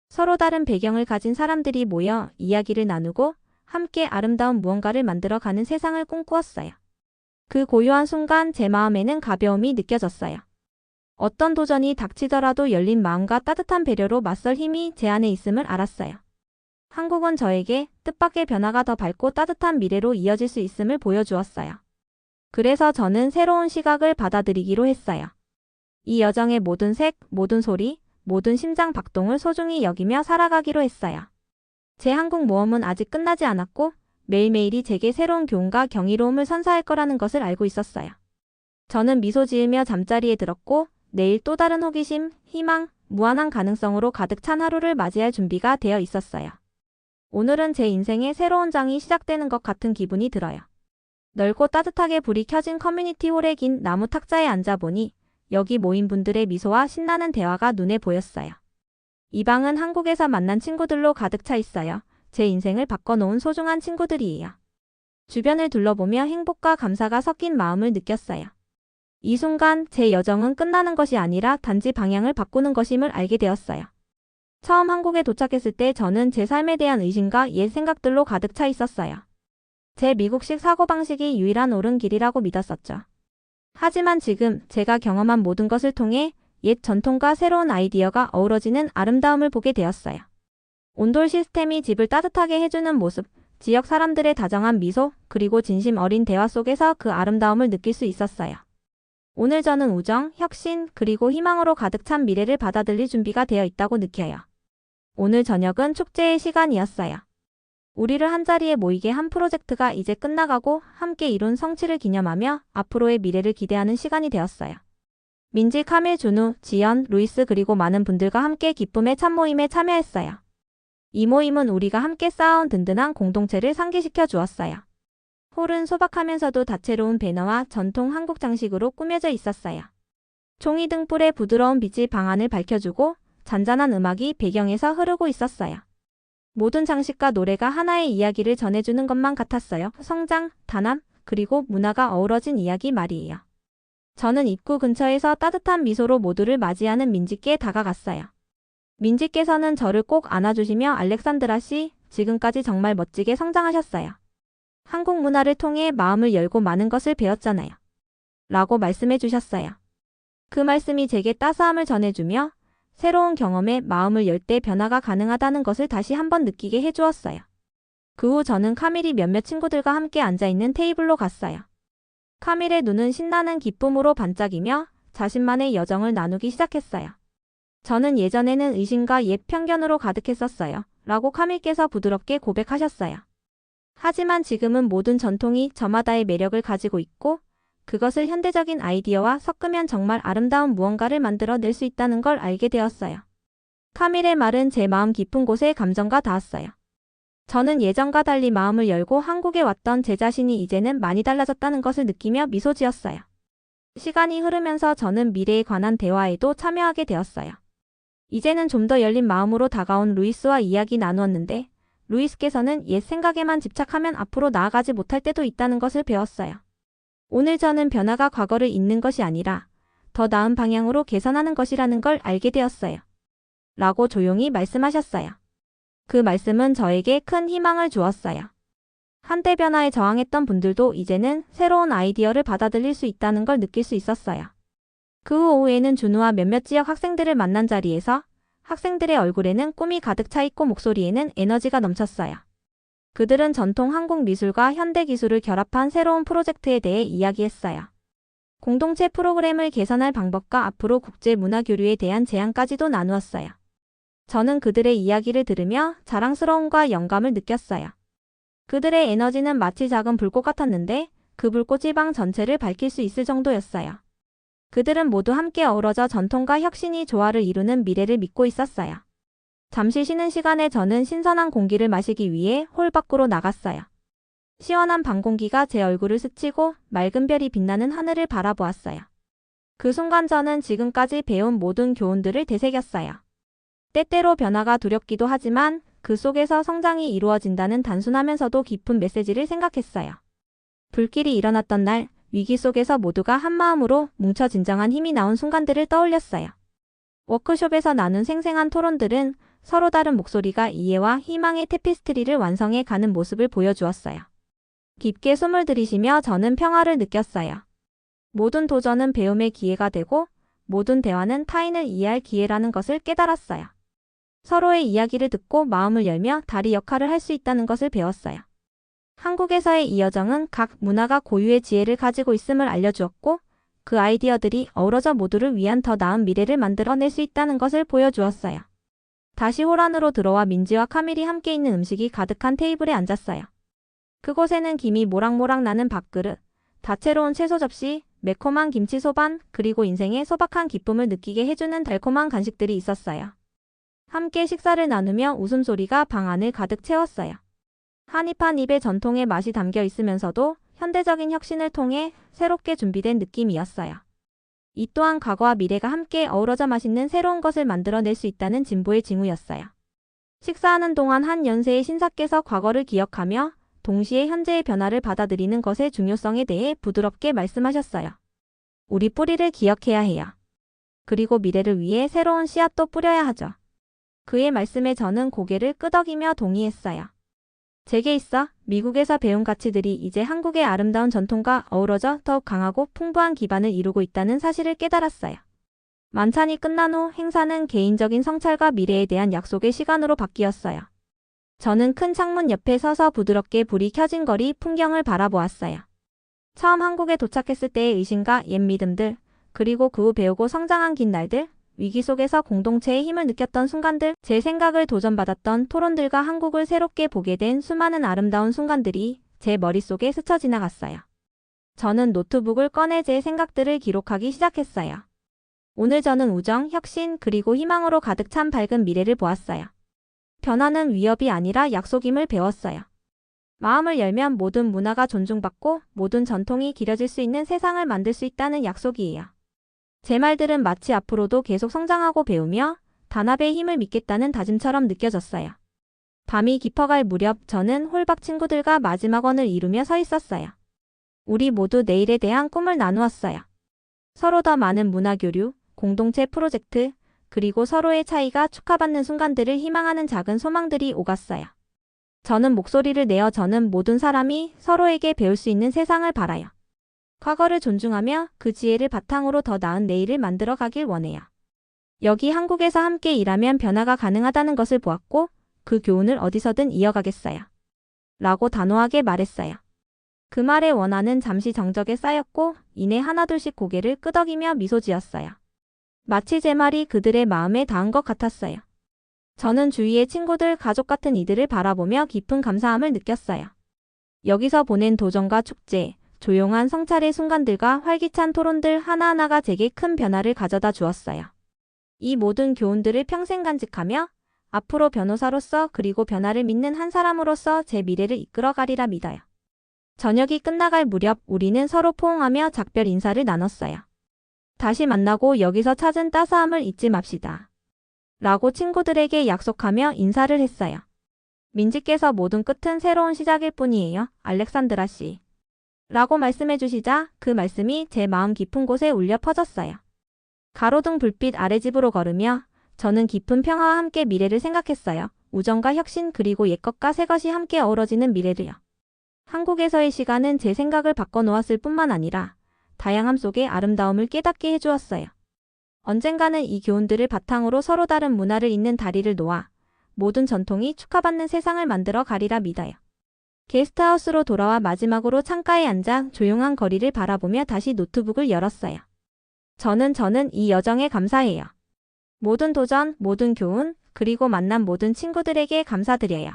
서로 다른 배경을 가진 사람들이 모여 이야기를 나누고 함께 아름다운 무언가를 만들어가는 세상을 꿈꾸었어요. 그 고요한 순간 제 마음에는 가벼움이 느껴졌어요. 어떤 도전이 닥치더라도 열린 마음과 따뜻한 배려로 맞설 힘이 제 안에 있음을 알았어요. 한국은 저에게 뜻밖의 변화가 더 밝고 따뜻한 미래로 이어질 수 있음을 보여주었어요. 그래서 저는 새로운 시각을 받아들이기로 했어요. 이 여정의 모든 색, 모든 소리, 모든 심장 박동을 소중히 여기며 살아가기로 했어요. 제 한국 모험은 아직 끝나지 않았고 매일매일이 제게 새로운 교훈과 경이로움을 선사할 거라는 것을 알고 있었어요. 저는 미소 지으며 잠자리에 들었고 내일 또 다른 호기심, 희망, 무한한 가능성으로 가득 찬 하루를 맞이할 준비가 되어 있었어요. 오늘은 제 인생의 새로운 장이 시작되는 것 같은 기분이 들어요. 넓고 따뜻하게 불이 켜진 커뮤니티 홀의 긴 나무 탁자에 앉아보니 여기 모인 분들의 미소와 신나는 대화가 눈에 보였어요. 이 방은 한국에서 만난 친구들로 가득 차 있어요. 제 인생을 바꿔놓은 소중한 친구들이에요. 주변을 둘러보며 행복과 감사가 섞인 마음을 느꼈어요. 이 순간 제 여정은 끝나는 것이 아니라 단지 방향을 바꾸는 것임을 알게 되었어요. 처음 한국에 도착했을 때 저는 제 삶에 대한 의심과 옛 생각들로 가득 차 있었어요. 제 미국식 사고방식이 유일한 옳은 길이라고 믿었었죠. 하지만 지금 제가 경험한 모든 것을 통해 옛 전통과 새로운 아이디어가 어우러지는 아름다움을 보게 되었어요. 온돌 시스템이 집을 따뜻하게 해주는 모습, 지역 사람들의 다정한 미소, 그리고 진심 어린 대화 속에서 그 아름다움을 느낄 수 있었어요. 오늘 저는 우정, 혁신, 그리고 희망으로 가득 찬 미래를 받아들일 준비가 되어 있다고 느껴요. 오늘 저녁은 축제의 시간이었어요. 우리를 한자리에 모이게 한 프로젝트가 이제 끝나가고 함께 이룬 성취를 기념하며 앞으로의 미래를 기대하는 시간이 되었어요. 민지, 카밀, 준우, 지연, 루이스 그리고 많은 분들과 함께 기쁨의 참모임에 참여했어요. 이 모임은 우리가 함께 쌓아온 든든한 공동체를 상기시켜 주었어요. 홀은 소박하면서도 다채로운 배너와 전통 한국 장식으로 꾸며져 있었어요. 종이 등불의 부드러운 빛이 방 안을 밝혀주고 잔잔한 음악이 배경에서 흐르고 있었어요. 모든 장식과 노래가 하나의 이야기를 전해주는 것만 같았어요. 성장, 단합, 그리고 문화가 어우러진 이야기 말이에요. 저는 입구 근처에서 따뜻한 미소로 모두를 맞이하는 민지께 다가갔어요. 민지께서는 저를 꼭 안아주시며 알렉산드라 씨, 지금까지 정말 멋지게 성장하셨어요. 한국 문화를 통해 마음을 열고 많은 것을 배웠잖아요. 라고 말씀해 주셨어요. 그 말씀이 제게 따스함을 전해주며 새로운 경험에 마음을 열 때 변화가 가능하다는 것을 다시 한번 느끼게 해주었어요. 그 후 저는 카밀이 몇몇 친구들과 함께 앉아있는 테이블로 갔어요. 카밀의 눈은 신나는 기쁨으로 반짝이며 자신만의 여정을 나누기 시작했어요. 저는 예전에는 의심과 옛 편견으로 가득했었어요. 라고 카밀께서 부드럽게 고백하셨어요. 하지만 지금은 모든 전통이 저마다의 매력을 가지고 있고 그것을 현대적인 아이디어와 섞으면 정말 아름다운 무언가를 만들어낼 수 있다는 걸 알게 되었어요. 카밀의 말은 제 마음 깊은 곳에 감정가 닿았어요. 저는 예전과 달리 마음을 열고 한국에 왔던 제 자신이 이제는 많이 달라졌다는 것을 느끼며 미소 지었어요. 시간이 흐르면서 저는 미래에 관한 대화에도 참여하게 되었어요. 이제는 좀 더 열린 마음으로 다가온 루이스와 이야기 나누었는데 루이스께서는 옛 생각에만 집착하면 앞으로 나아가지 못할 때도 있다는 것을 배웠어요. 오늘 저는 변화가 과거를 잇는 것이 아니라 더 나은 방향으로 개선하는 것이라는 걸 알게 되었어요. 라고 조용히 말씀하셨어요. 그 말씀은 저에게 큰 희망을 주었어요. 한때 변화에 저항했던 분들도 이제는 새로운 아이디어를 받아들일 수 있다는 걸 느낄 수 있었어요. 그 후 오후에는 준우와 몇몇 지역 학생들을 만난 자리에서 학생들의 얼굴에는 꿈이 가득 차 있고 목소리에는 에너지가 넘쳤어요. 그들은 전통 한국 미술과 현대 기술을 결합한 새로운 프로젝트에 대해 이야기했어요. 공동체 프로그램을 개선할 방법과 앞으로 국제 문화 교류에 대한 제안까지도 나누었어요. 저는 그들의 이야기를 들으며 자랑스러움과 영감을 느꼈어요. 그들의 에너지는 마치 작은 불꽃 같았는데 그 불꽃이 방 전체를 밝힐 수 있을 정도였어요. 그들은 모두 함께 어우러져 전통과 혁신이 조화를 이루는 미래를 믿고 있었어요. 잠시 쉬는 시간에 저는 신선한 공기를 마시기 위해 홀 밖으로 나갔어요. 시원한 밤 공기가 제 얼굴을 스치고 맑은 별이 빛나는 하늘을 바라보았어요. 그 순간 저는 지금까지 배운 모든 교훈들을 되새겼어요. 때때로 변화가 두렵기도 하지만 그 속에서 성장이 이루어진다는 단순하면서도 깊은 메시지를 생각했어요. 불길이 일어났던 날, 위기 속에서 모두가 한마음으로 뭉쳐 진정한 힘이 나온 순간들을 떠올렸어요. 워크숍에서 나눈 생생한 토론들은 서로 다른 목소리가 이해와 희망의 테피스트리를 완성해 가는 모습을 보여주었어요. 깊게 숨을 들이쉬며 저는 평화를 느꼈어요. 모든 도전은 배움의 기회가 되고 모든 대화는 타인을 이해할 기회라는 것을 깨달았어요. 서로의 이야기를 듣고 마음을 열며 다리 역할을 할 수 있다는 것을 배웠어요. 한국에서의 이 여정은 각 문화가 고유의 지혜를 가지고 있음을 알려주었고 그 아이디어들이 어우러져 모두를 위한 더 나은 미래를 만들어낼 수 있다는 것을 보여주었어요. 다시 홀 안으로 들어와 민지와 카밀이 함께 있는 음식이 가득한 테이블에 앉았어요. 그곳에는 김이 모락모락 나는 밥그릇, 다채로운 채소 접시, 매콤한 김치 소반, 그리고 인생의 소박한 기쁨을 느끼게 해주는 달콤한 간식들이 있었어요. 함께 식사를 나누며 웃음소리가 방 안을 가득 채웠어요. 한 입 한 입에 전통의 맛이 담겨 있으면서도 현대적인 혁신을 통해 새롭게 준비된 느낌이었어요. 이 또한 과거와 미래가 함께 어우러져 맛있는 새로운 것을 만들어낼 수 있다는 진보의 징후였어요. 식사하는 동안 한 연세의 신사께서 과거를 기억하며 동시에 현재의 변화를 받아들이는 것의 중요성에 대해 부드럽게 말씀하셨어요. 우리 뿌리를 기억해야 해요. 그리고 미래를 위해 새로운 씨앗도 뿌려야 하죠. 그의 말씀에 저는 고개를 끄덕이며 동의했어요. 제게 있어 미국에서 배운 가치들이 이제 한국의 아름다운 전통과 어우러져 더욱 강하고 풍부한 기반을 이루고 있다는 사실을 깨달았어요. 만찬이 끝난 후 행사는 개인적인 성찰과 미래에 대한 약속의 시간으로 바뀌었어요. 저는 큰 창문 옆에 서서 부드럽게 불이 켜진 거리 풍경을 바라보았어요. 처음 한국에 도착했을 때의 의심과 옛 믿음들, 그리고 그 후 배우고 성장한 긴 날들, 위기 속에서 공동체의 힘을 느꼈던 순간들, 제 생각을 도전받았던 토론들과 한국을 새롭게 보게 된 수많은 아름다운 순간들이 제 머릿속에 스쳐 지나갔어요. 저는 노트북을 꺼내 제 생각들을 기록하기 시작했어요. 오늘 저는 우정, 혁신, 그리고 희망으로 가득 찬 밝은 미래를 보았어요. 변화는 위협이 아니라 약속임을 배웠어요. 마음을 열면 모든 문화가 존중받고 모든 전통이 기려질 수 있는 세상을 만들 수 있다는 약속이에요. 제 말들은 마치 앞으로도 계속 성장하고 배우며 단합의 힘을 믿겠다는 다짐처럼 느껴졌어요. 밤이 깊어갈 무렵 저는 홀박 친구들과 마지막 원을 이루며 서 있었어요. 우리 모두 내일에 대한 꿈을 나누었어요. 서로 더 많은 문화 교류, 공동체 프로젝트, 그리고 서로의 차이가 축하받는 순간들을 희망하는 작은 소망들이 오갔어요. 저는 목소리를 내어 저는 모든 사람이 서로에게 배울 수 있는 세상을 바라요. 과거를 존중하며 그 지혜를 바탕으로 더 나은 내일을 만들어 가길 원해요. 여기 한국에서 함께 일하면 변화가 가능하다는 것을 보았고 그 교훈을 어디서든 이어가겠어요. 라고 단호하게 말했어요. 그 말의 원한은 잠시 정적에 쌓였고 이내 하나둘씩 고개를 끄덕이며 미소 지었어요. 마치 제 말이 그들의 마음에 닿은 것 같았어요. 저는 주위의 친구들, 가족 같은 이들을 바라보며 깊은 감사함을 느꼈어요. 여기서 보낸 도전과 축제, 조용한 성찰의 순간들과 활기찬 토론들 하나하나가 제게 큰 변화를 가져다 주었어요. 이 모든 교훈들을 평생 간직하며 앞으로 변호사로서 그리고 변화를 믿는 한 사람으로서 제 미래를 이끌어가리라 믿어요. 저녁이 끝나갈 무렵 우리는 서로 포옹하며 작별 인사를 나눴어요. 다시 만나고 여기서 찾은 따스함을 잊지 맙시다. 라고 친구들에게 약속하며 인사를 했어요. 민지께서 모든 끝은 새로운 시작일 뿐이에요. 알렉산드라 씨. 라고 말씀해 주시자 그 말씀이 제 마음 깊은 곳에 울려 퍼졌어요. 가로등 불빛 아래 집으로 걸으며 저는 깊은 평화와 함께 미래를 생각했어요. 우정과 혁신 그리고 옛것과 새것이 함께 어우러지는 미래를요. 한국에서의 시간은 제 생각을 바꿔놓았을 뿐만 아니라 다양함 속의 아름다움을 깨닫게 해주었어요. 언젠가는 이 교훈들을 바탕으로 서로 다른 문화를 잇는 다리를 놓아 모든 전통이 축하받는 세상을 만들어 가리라 믿어요. 게스트하우스로 돌아와 마지막으로 창가에 앉아 조용한 거리를 바라보며 다시 노트북을 열었어요. 저는 이 여정에 감사해요. 모든 도전, 모든 교훈, 그리고 만난 모든 친구들에게 감사드려요.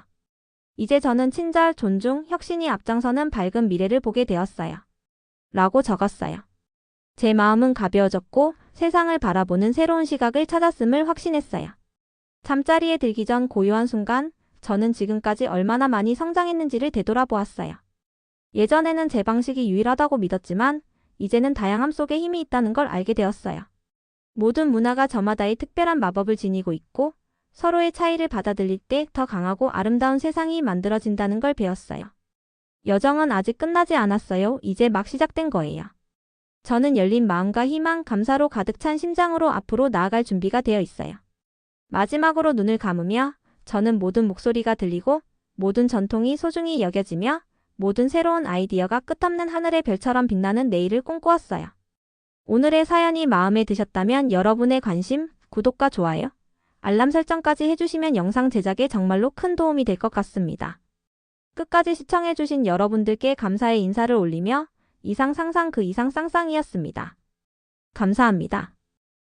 이제 저는 친절, 존중, 혁신이 앞장서는 밝은 미래를 보게 되었어요. 라고 적었어요. 제 마음은 가벼워졌고 세상을 바라보는 새로운 시각을 찾았음을 확신했어요. 잠자리에 들기 전 고요한 순간, 저는 지금까지 얼마나 많이 성장했는지를 되돌아보았어요. 예전에는 제 방식이 유일하다고 믿었지만 이제는 다양함 속에 힘이 있다는 걸 알게 되었어요. 모든 문화가 저마다의 특별한 마법을 지니고 있고 서로의 차이를 받아들일 때 더 강하고 아름다운 세상이 만들어진다는 걸 배웠어요. 여정은 아직 끝나지 않았어요. 이제 막 시작된 거예요. 저는 열린 마음과 희망, 감사로 가득 찬 심장으로 앞으로 나아갈 준비가 되어 있어요. 마지막으로 눈을 감으며 저는 모든 목소리가 들리고 모든 전통이 소중히 여겨지며 모든 새로운 아이디어가 끝없는 하늘의 별처럼 빛나는 내일을 꿈꾸었어요. 오늘의 사연이 마음에 드셨다면 여러분의 관심, 구독과 좋아요, 알람 설정까지 해주시면 영상 제작에 정말로 큰 도움이 될 것 같습니다. 끝까지 시청해주신 여러분들께 감사의 인사를 올리며 이상 상상 그 이상 쌍쌍이었습니다. 감사합니다.